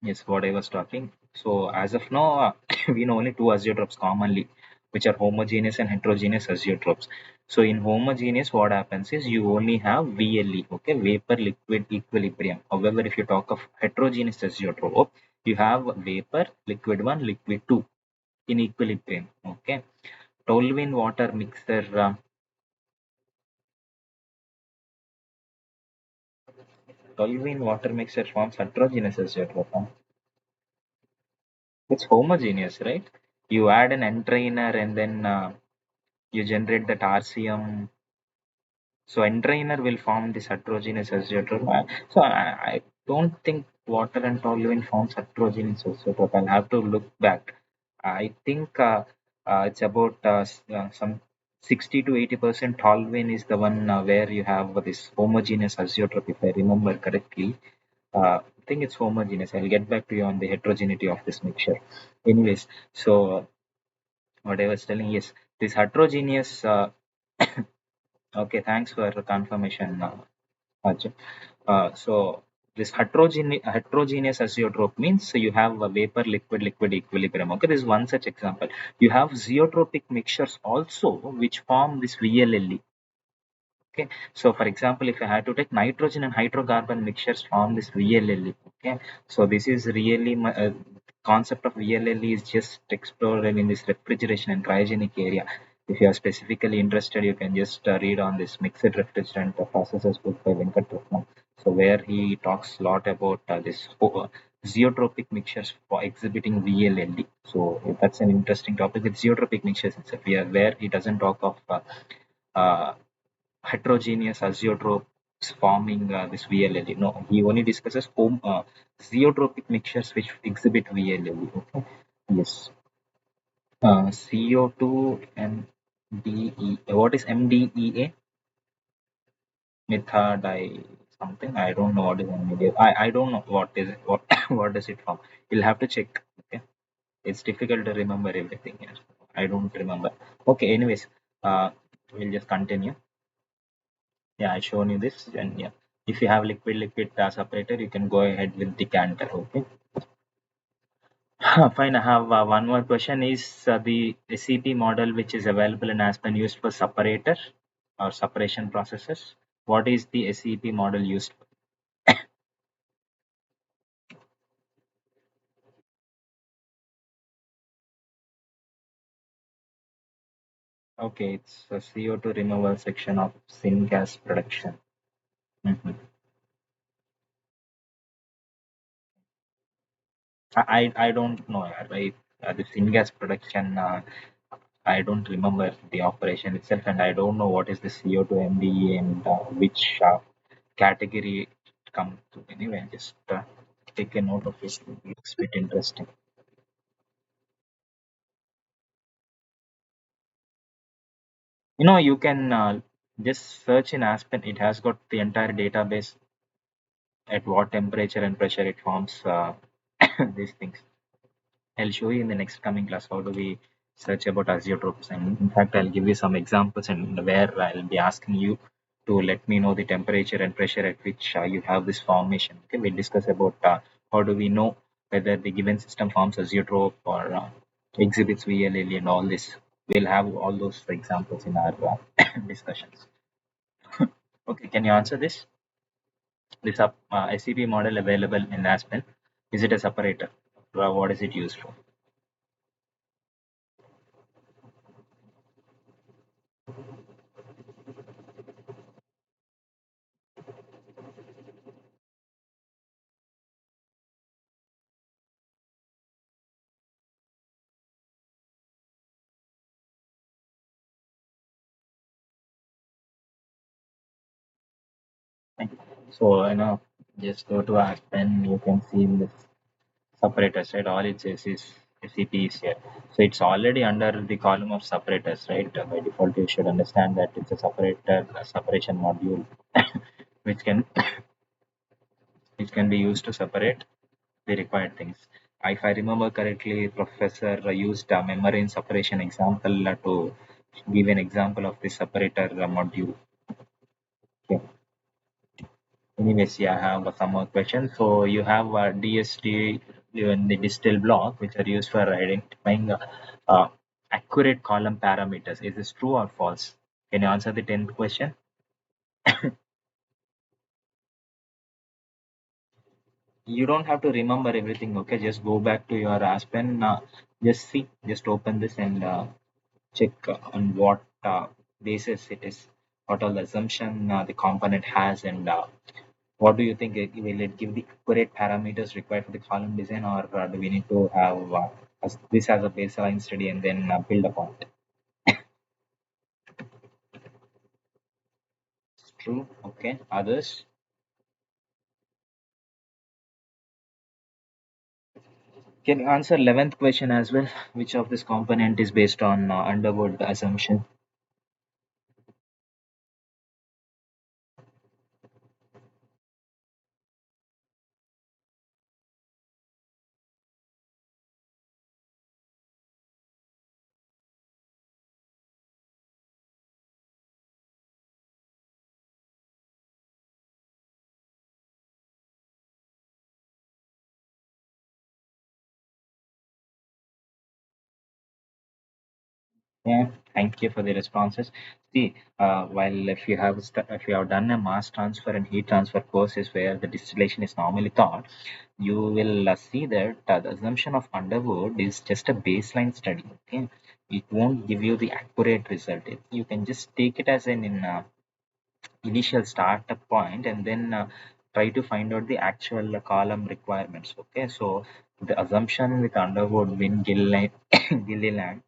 yes, what I was talking. So as of now, we know only two azeotropes commonly, which are homogeneous and heterogeneous azeotropes. So in homogeneous, what happens is you only have VLE, okay, vapor liquid equilibrium. However, if you talk of heterogeneous azeotrope, you have vapor, liquid one, liquid two in equilibrium. Okay, Tolvin water mixer. Toluene water mixture forms heterogeneous azeotrope. Huh? It's homogeneous, right? You add an entrainer and then you generate that RCM. So entrainer will form this heterogeneous azeotrope. So I don't think water and toluene forms heterogeneous azeotrope. I'll have to look back. I think it's about some 60 to 80% toluene is the one where you have this homogeneous azeotrope, if I remember correctly. I think it's homogeneous. I'll get back to you on the heterogeneity of this mixture. Anyways, so what I was telling is this heterogeneous. Okay, thanks for the confirmation, Arjun. So this heterogeneous azeotrope means you have a vapor liquid liquid equilibrium. Okay, this is one such example. You have zeotropic mixtures also which form this VLLE. Okay, so for example, if I had to take nitrogen and hydrocarbon mixtures form this VLLE. Okay, so this is really my concept of VLLE is just explored in this refrigeration and cryogenic area. If you are specifically interested, you can just read on this mixed refrigerant processes book by Venkat Ratnam. So where he talks a lot about this zeotropic mixtures for exhibiting VLLE. So that's an interesting topic. It's zeotropic mixtures itself, where he doesn't talk of uh, heterogeneous azeotropes forming this VLLE. No, he only discusses zeotropic mixtures which exhibit VLLE. Okay. Yes. CO2 MDE. What is MDEA? Methadi something. I don't know what is MDEA. I don't know what is it. What what does it form? You'll have to check. Okay. It's difficult to remember everything here. I don't remember. Okay. Anyways, we'll just continue. Yeah, I shown you this, and yeah, if you have liquid separator, you can go ahead with decanter. Okay. Fine. I have one more question. Is the SCP model which is available in Aspen used for separator or separation processes? What is the SCP model used for? Okay, it's a CO2 removal section of syngas production. Mhm. I don't know. Right? The syngas production. I don't remember the operation itself, and I don't know what is the CO2 MBE and which category it comes to. Anyway, just take a note of it. It looks a bit interesting. You can just search in Aspen. It has got the entire database at what temperature and pressure it forms these things. I'll show you in the next coming class how do we search about azeotropes. And in fact, I'll give you some examples and where I'll be asking you to let me know the temperature and pressure at which you have this formation. Okay, we'll discuss about how do we know whether the given system forms azeotrope or exhibits VLL and all this. We'll have all those examples in our discussions. Okay, can you answer this? This SCP model available in Aspen, is it a separator? What is it used for? So, just go to Aspen, you can see this separators, right? All it says is SCP is here. So it's already under the column of separators, right? By default, you should understand that it's a separator, a separation module, which can which can be used to separate the required things. If I remember correctly, Professor used a membrane separation example to give an example of the separator module. Okay. Anyways, yeah, I have some more questions. So you have DST in the distill block, which are used for identifying uh, accurate column parameters. Is this true or false? Can you answer the 10th question? You don't have to remember everything, okay? Just go back to your Aspen. Just see, just open this and check on what basis it is, what all the assumption the component has, and what do you think? Will it give the accurate parameters required for the column design, or do we need to have this as a baseline study and then build upon it? True. Okay. Others? Can you answer 11th question as well? Which of this component is based on Underwood assumption? Yeah, thank you for the responses. See, while if you have done a mass transfer and heat transfer courses where the distillation is normally taught, you will see that the assumption of Underwood is just a baseline study. Okay, it won't give you the accurate result. You can just take it as an initial startup point and then try to find out the actual column requirements. Okay, so the assumption with Underwood, Win, Gilliland,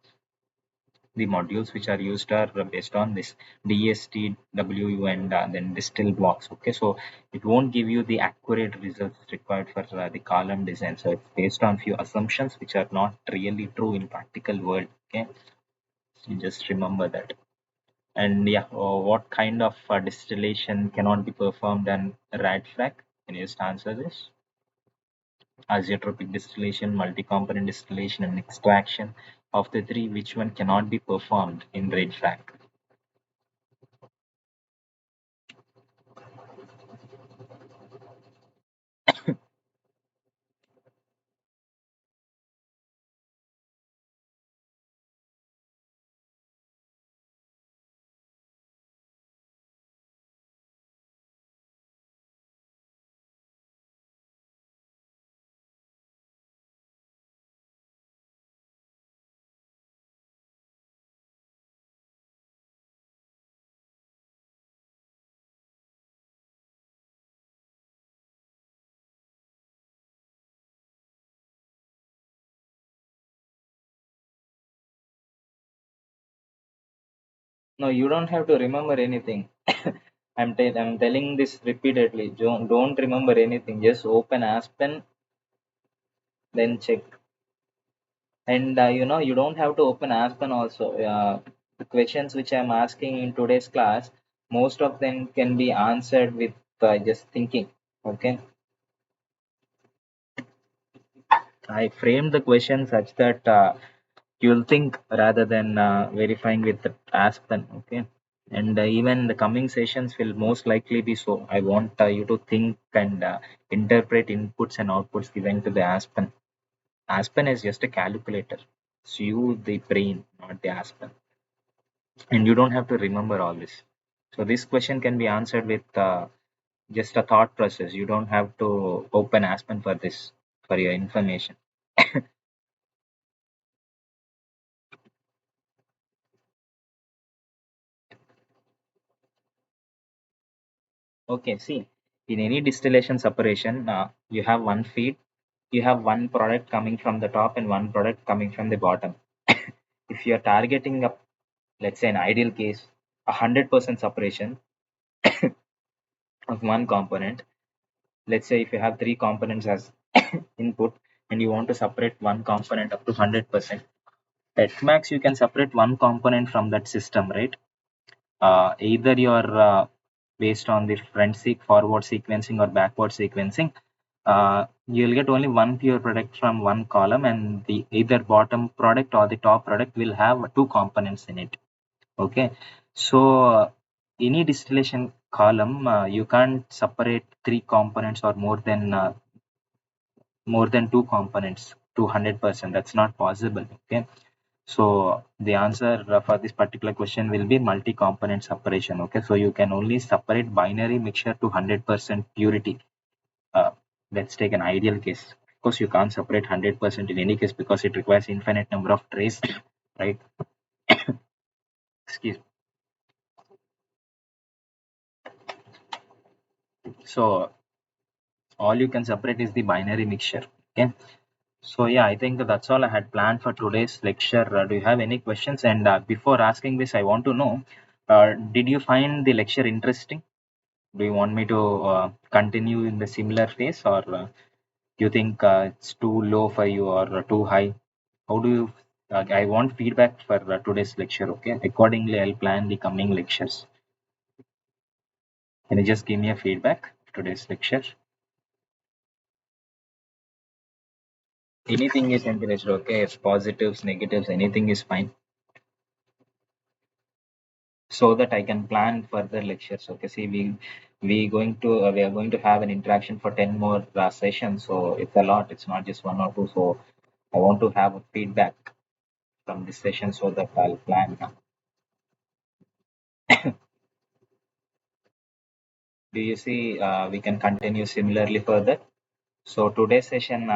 the modules which are used are based on this DST, WU, and then distill blocks. Okay, so it won't give you the accurate results required for the column design. So it's based on few assumptions which are not really true in practical world. Okay, so just remember that. And yeah, what kind of distillation cannot be performed on red flag? Can you just answer this? Azeotropic distillation, multi-component distillation, and extraction. Of the three, which one cannot be performed in red flag? No, you don't have to remember anything. I'm telling this repeatedly. Don't remember anything. Just open Aspen, then check. And you don't have to open Aspen also. The questions which I'm asking in today's class, most of them can be answered with just thinking. Okay. I framed the question such that you'll think rather than verifying with the Aspen. Okay. And even the coming sessions will most likely be so. I want you to think and interpret inputs and outputs given to the Aspen. Aspen is just a calculator. It's you, the brain, not the Aspen. And you don't have to remember all this. So this question can be answered with just a thought process. You don't have to open Aspen for this, for your information. Okay, see, in any distillation separation, you have one feed, you have one product coming from the top and one product coming from the bottom. If you are targeting a, let's say, an ideal case, 100% separation of one component, let's say if you have three components as input and you want to separate one component up to 100%, at max you can separate one component from that system, right? Either you're based on the forward sequencing or backward sequencing, you'll get only one pure product from one column, and the either bottom product or the top product will have two components in it. Okay, so any distillation column, you can't separate three components or more than two components to 100%. That's not possible. Okay, so the answer for this particular question will be multi-component separation. Okay, so you can only separate binary mixture to 100% purity. uh, let's take an ideal case. Of course, you can't separate 100% in any case because it requires infinite number of trays, right? Excuse me. So all you can separate is the binary mixture. Okay. So yeah, I think that's all I had planned for today's lecture. Do you have any questions? And before asking this, I want to know, did you find the lecture interesting? Do you want me to continue in the similar phase, or you think it's too low for you or too high? How do you? I want feedback for today's lecture. Okay, accordingly, I'll plan the coming lectures. Can you just give me a feedback of today's lecture? Anything is encouraged. Okay, if positives, negatives, anything is fine, so that I can plan further lectures. Okay, see, we are going to have an interaction for 10 more sessions, so it's a lot. It's not just one or two. So I want to have a feedback from this session so that I'll plan. Do you see we can continue similarly further? So today's session,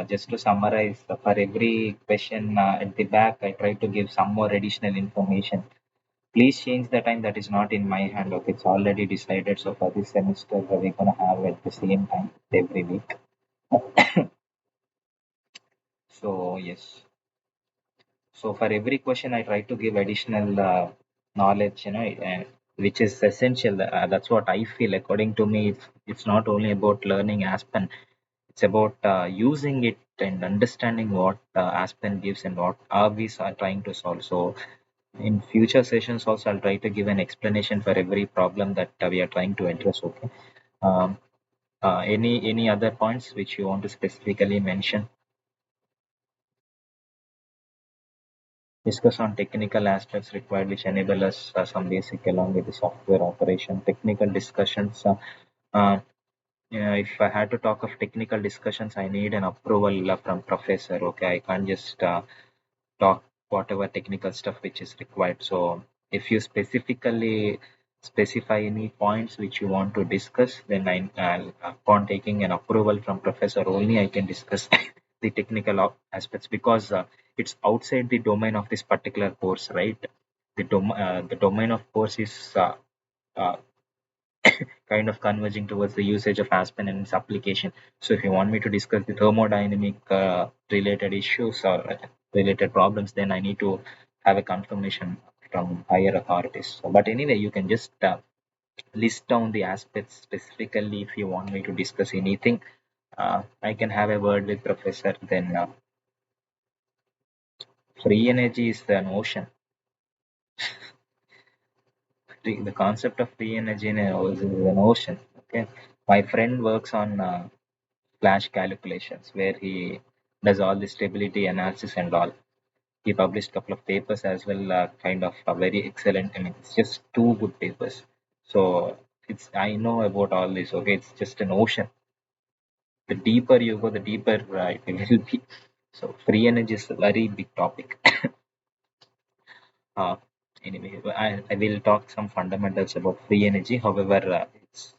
just to summarize, for every question at the back, I try to give some more additional information. Please change the time, that is not in my hand. Okay, it's already decided. So for this semester, we're gonna have at the same time every week. So yes. So for every question, I try to give additional knowledge, which is essential. That's what I feel. According to me, it's not only about learning Aspen. It's about using it and understanding what Aspen gives and what RVs are trying to solve. So in future sessions also, I'll try to give an explanation for every problem that we are trying to address. Okay. Um, any other points which you want to specifically mention? Discuss on technical aspects required which enable us some basic along with the software operation. Technical discussions. Uh, if I had to talk of technical discussions, I need an approval from professor. Okay, I can't just talk whatever technical stuff which is required. So if you specifically specify any points which you want to discuss, then upon taking an approval from professor only, I can discuss the technical aspects, because it's outside the domain of this particular course, right? The domain of course is uh, kind of converging towards the usage of Aspen and its application. So if you want me to discuss the thermodynamic related issues or related problems, then I need to have a confirmation from higher authorities. So, but anyway, you can just list down the aspects specifically if you want me to discuss anything. I can have a word with professor. Then free energy is an ocean. The concept of free energy is an ocean. Okay, my friend works on flash calculations where he does all the stability analysis and all. He published a couple of papers as well, kind of very excellent. I mean, it's just two good papers. So it's I know about all this. Okay, it's just an ocean. The deeper you go, the deeper it will be. So free energy is a very big topic. uh, anyway, I will talk some fundamentals about free energy. However, it's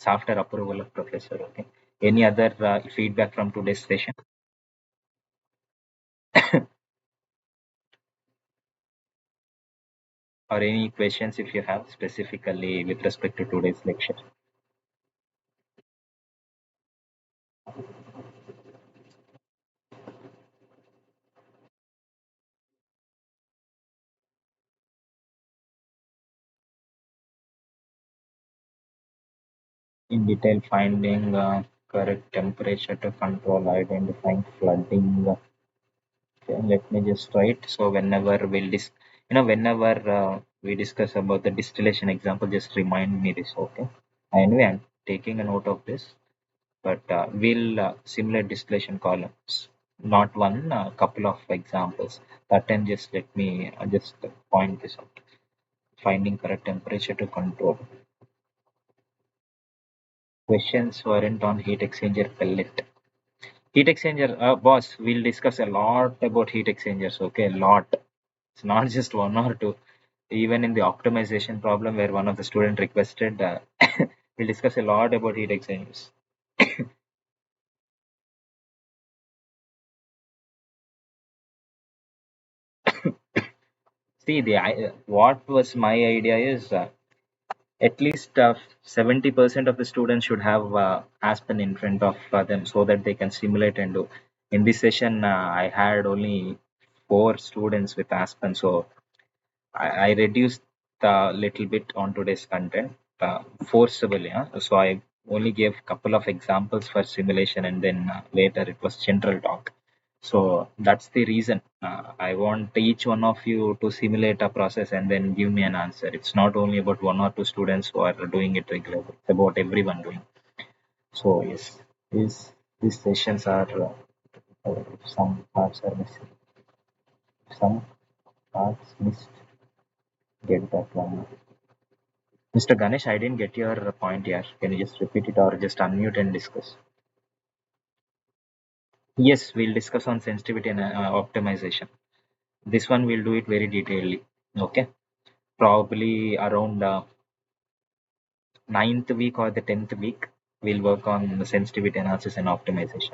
after approval of professor. Okay. Any other feedback from today's session? Or any questions if you have specifically with respect to today's lecture? In detail, finding correct temperature to control, identifying flooding. Okay, let me just write. So whenever whenever we discuss about the distillation example, just remind me this. Okay. Anyway, I'm taking a note of this. But we'll simulate distillation columns. Not one, a couple of examples. That time, just let me just point this out. Finding correct temperature to control. Questions weren't on heat exchanger pellet. Heat exchanger, boss, we'll discuss a lot about heat exchangers, okay? A lot. It's not just one or two. Even in the optimization problem where one of the student requested, we'll discuss a lot about heat exchangers. See, what was my idea is at least 70% of the students should have Aspen in front of them so that they can simulate and do. In this session, I had only 4 students with Aspen, so I reduced a little bit on today's content. forcibly. So I only gave couple of examples for simulation, and then later it was general talk. So that's the reason. I want each one of you to simulate a process and then give me an answer. It's not only about one or two students who are doing it regularly. It's about everyone doing. So yes, these sessions are some parts are missing. Some parts missed. Get that one. Mr. Ganesh, I didn't get your point here. Can you just repeat it or just unmute and discuss? Yes, we'll discuss on sensitivity and optimization. This one we'll do it very detailedly. Okay. Probably around ninth week or the 10th week, we'll work on the sensitivity analysis and optimization.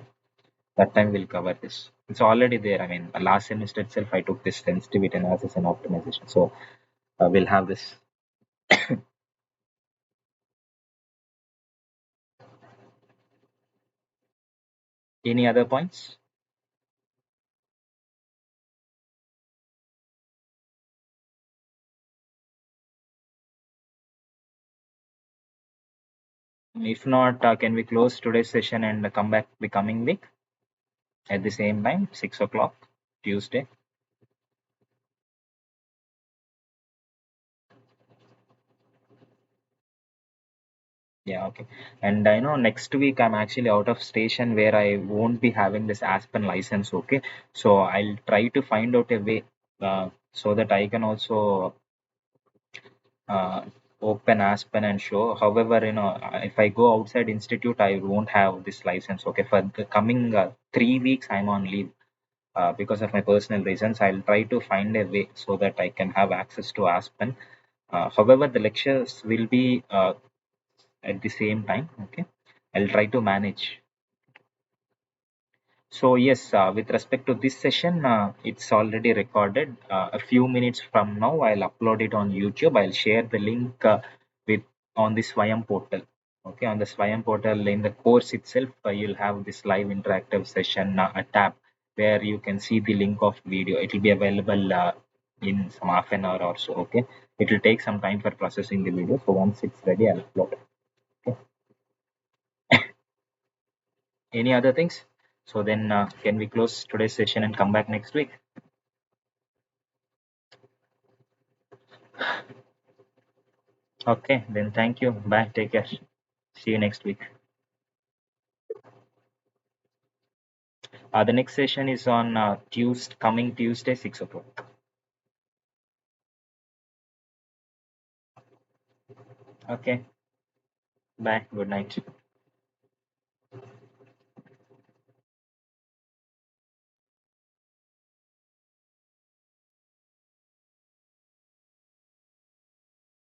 That time we'll cover this. It's already there. I mean, last semester itself, I took this sensitivity analysis and optimization. So we'll have this. Any other points? If not, can we close today's session and come back the coming week at the same time, 6 o'clock, Tuesday? Yeah, okay. And I know next week I'm actually out of station where I won't be having this Aspen license. Okay. So I'll try to find out a way so that I can also uh, open Aspen and show. However, if I go outside institute, I won't have this license. Okay. For the coming 3 weeks, I'm on leave because of my personal reasons. I'll try to find a way so that I can have access to Aspen. However, the lectures will be at the same time. Okay. I'll try to manage. So yes, with respect to this session, it's already recorded. A few minutes from now, I'll upload it on YouTube. I'll share the link with on the Swayam portal. Okay, on the Swayam portal in the course itself, you'll have this live interactive session, a tab where you can see the link of video. It will be available in some half an hour or so. Okay, it will take some time for processing the video. So once it's ready, I'll upload. Okay. Any other things? So then, can we close today's session and come back next week? Okay, then thank you. Bye. Take care. See you next week. The next session is on Tuesday, coming Tuesday, 6 o'clock. Okay. Bye. Good night.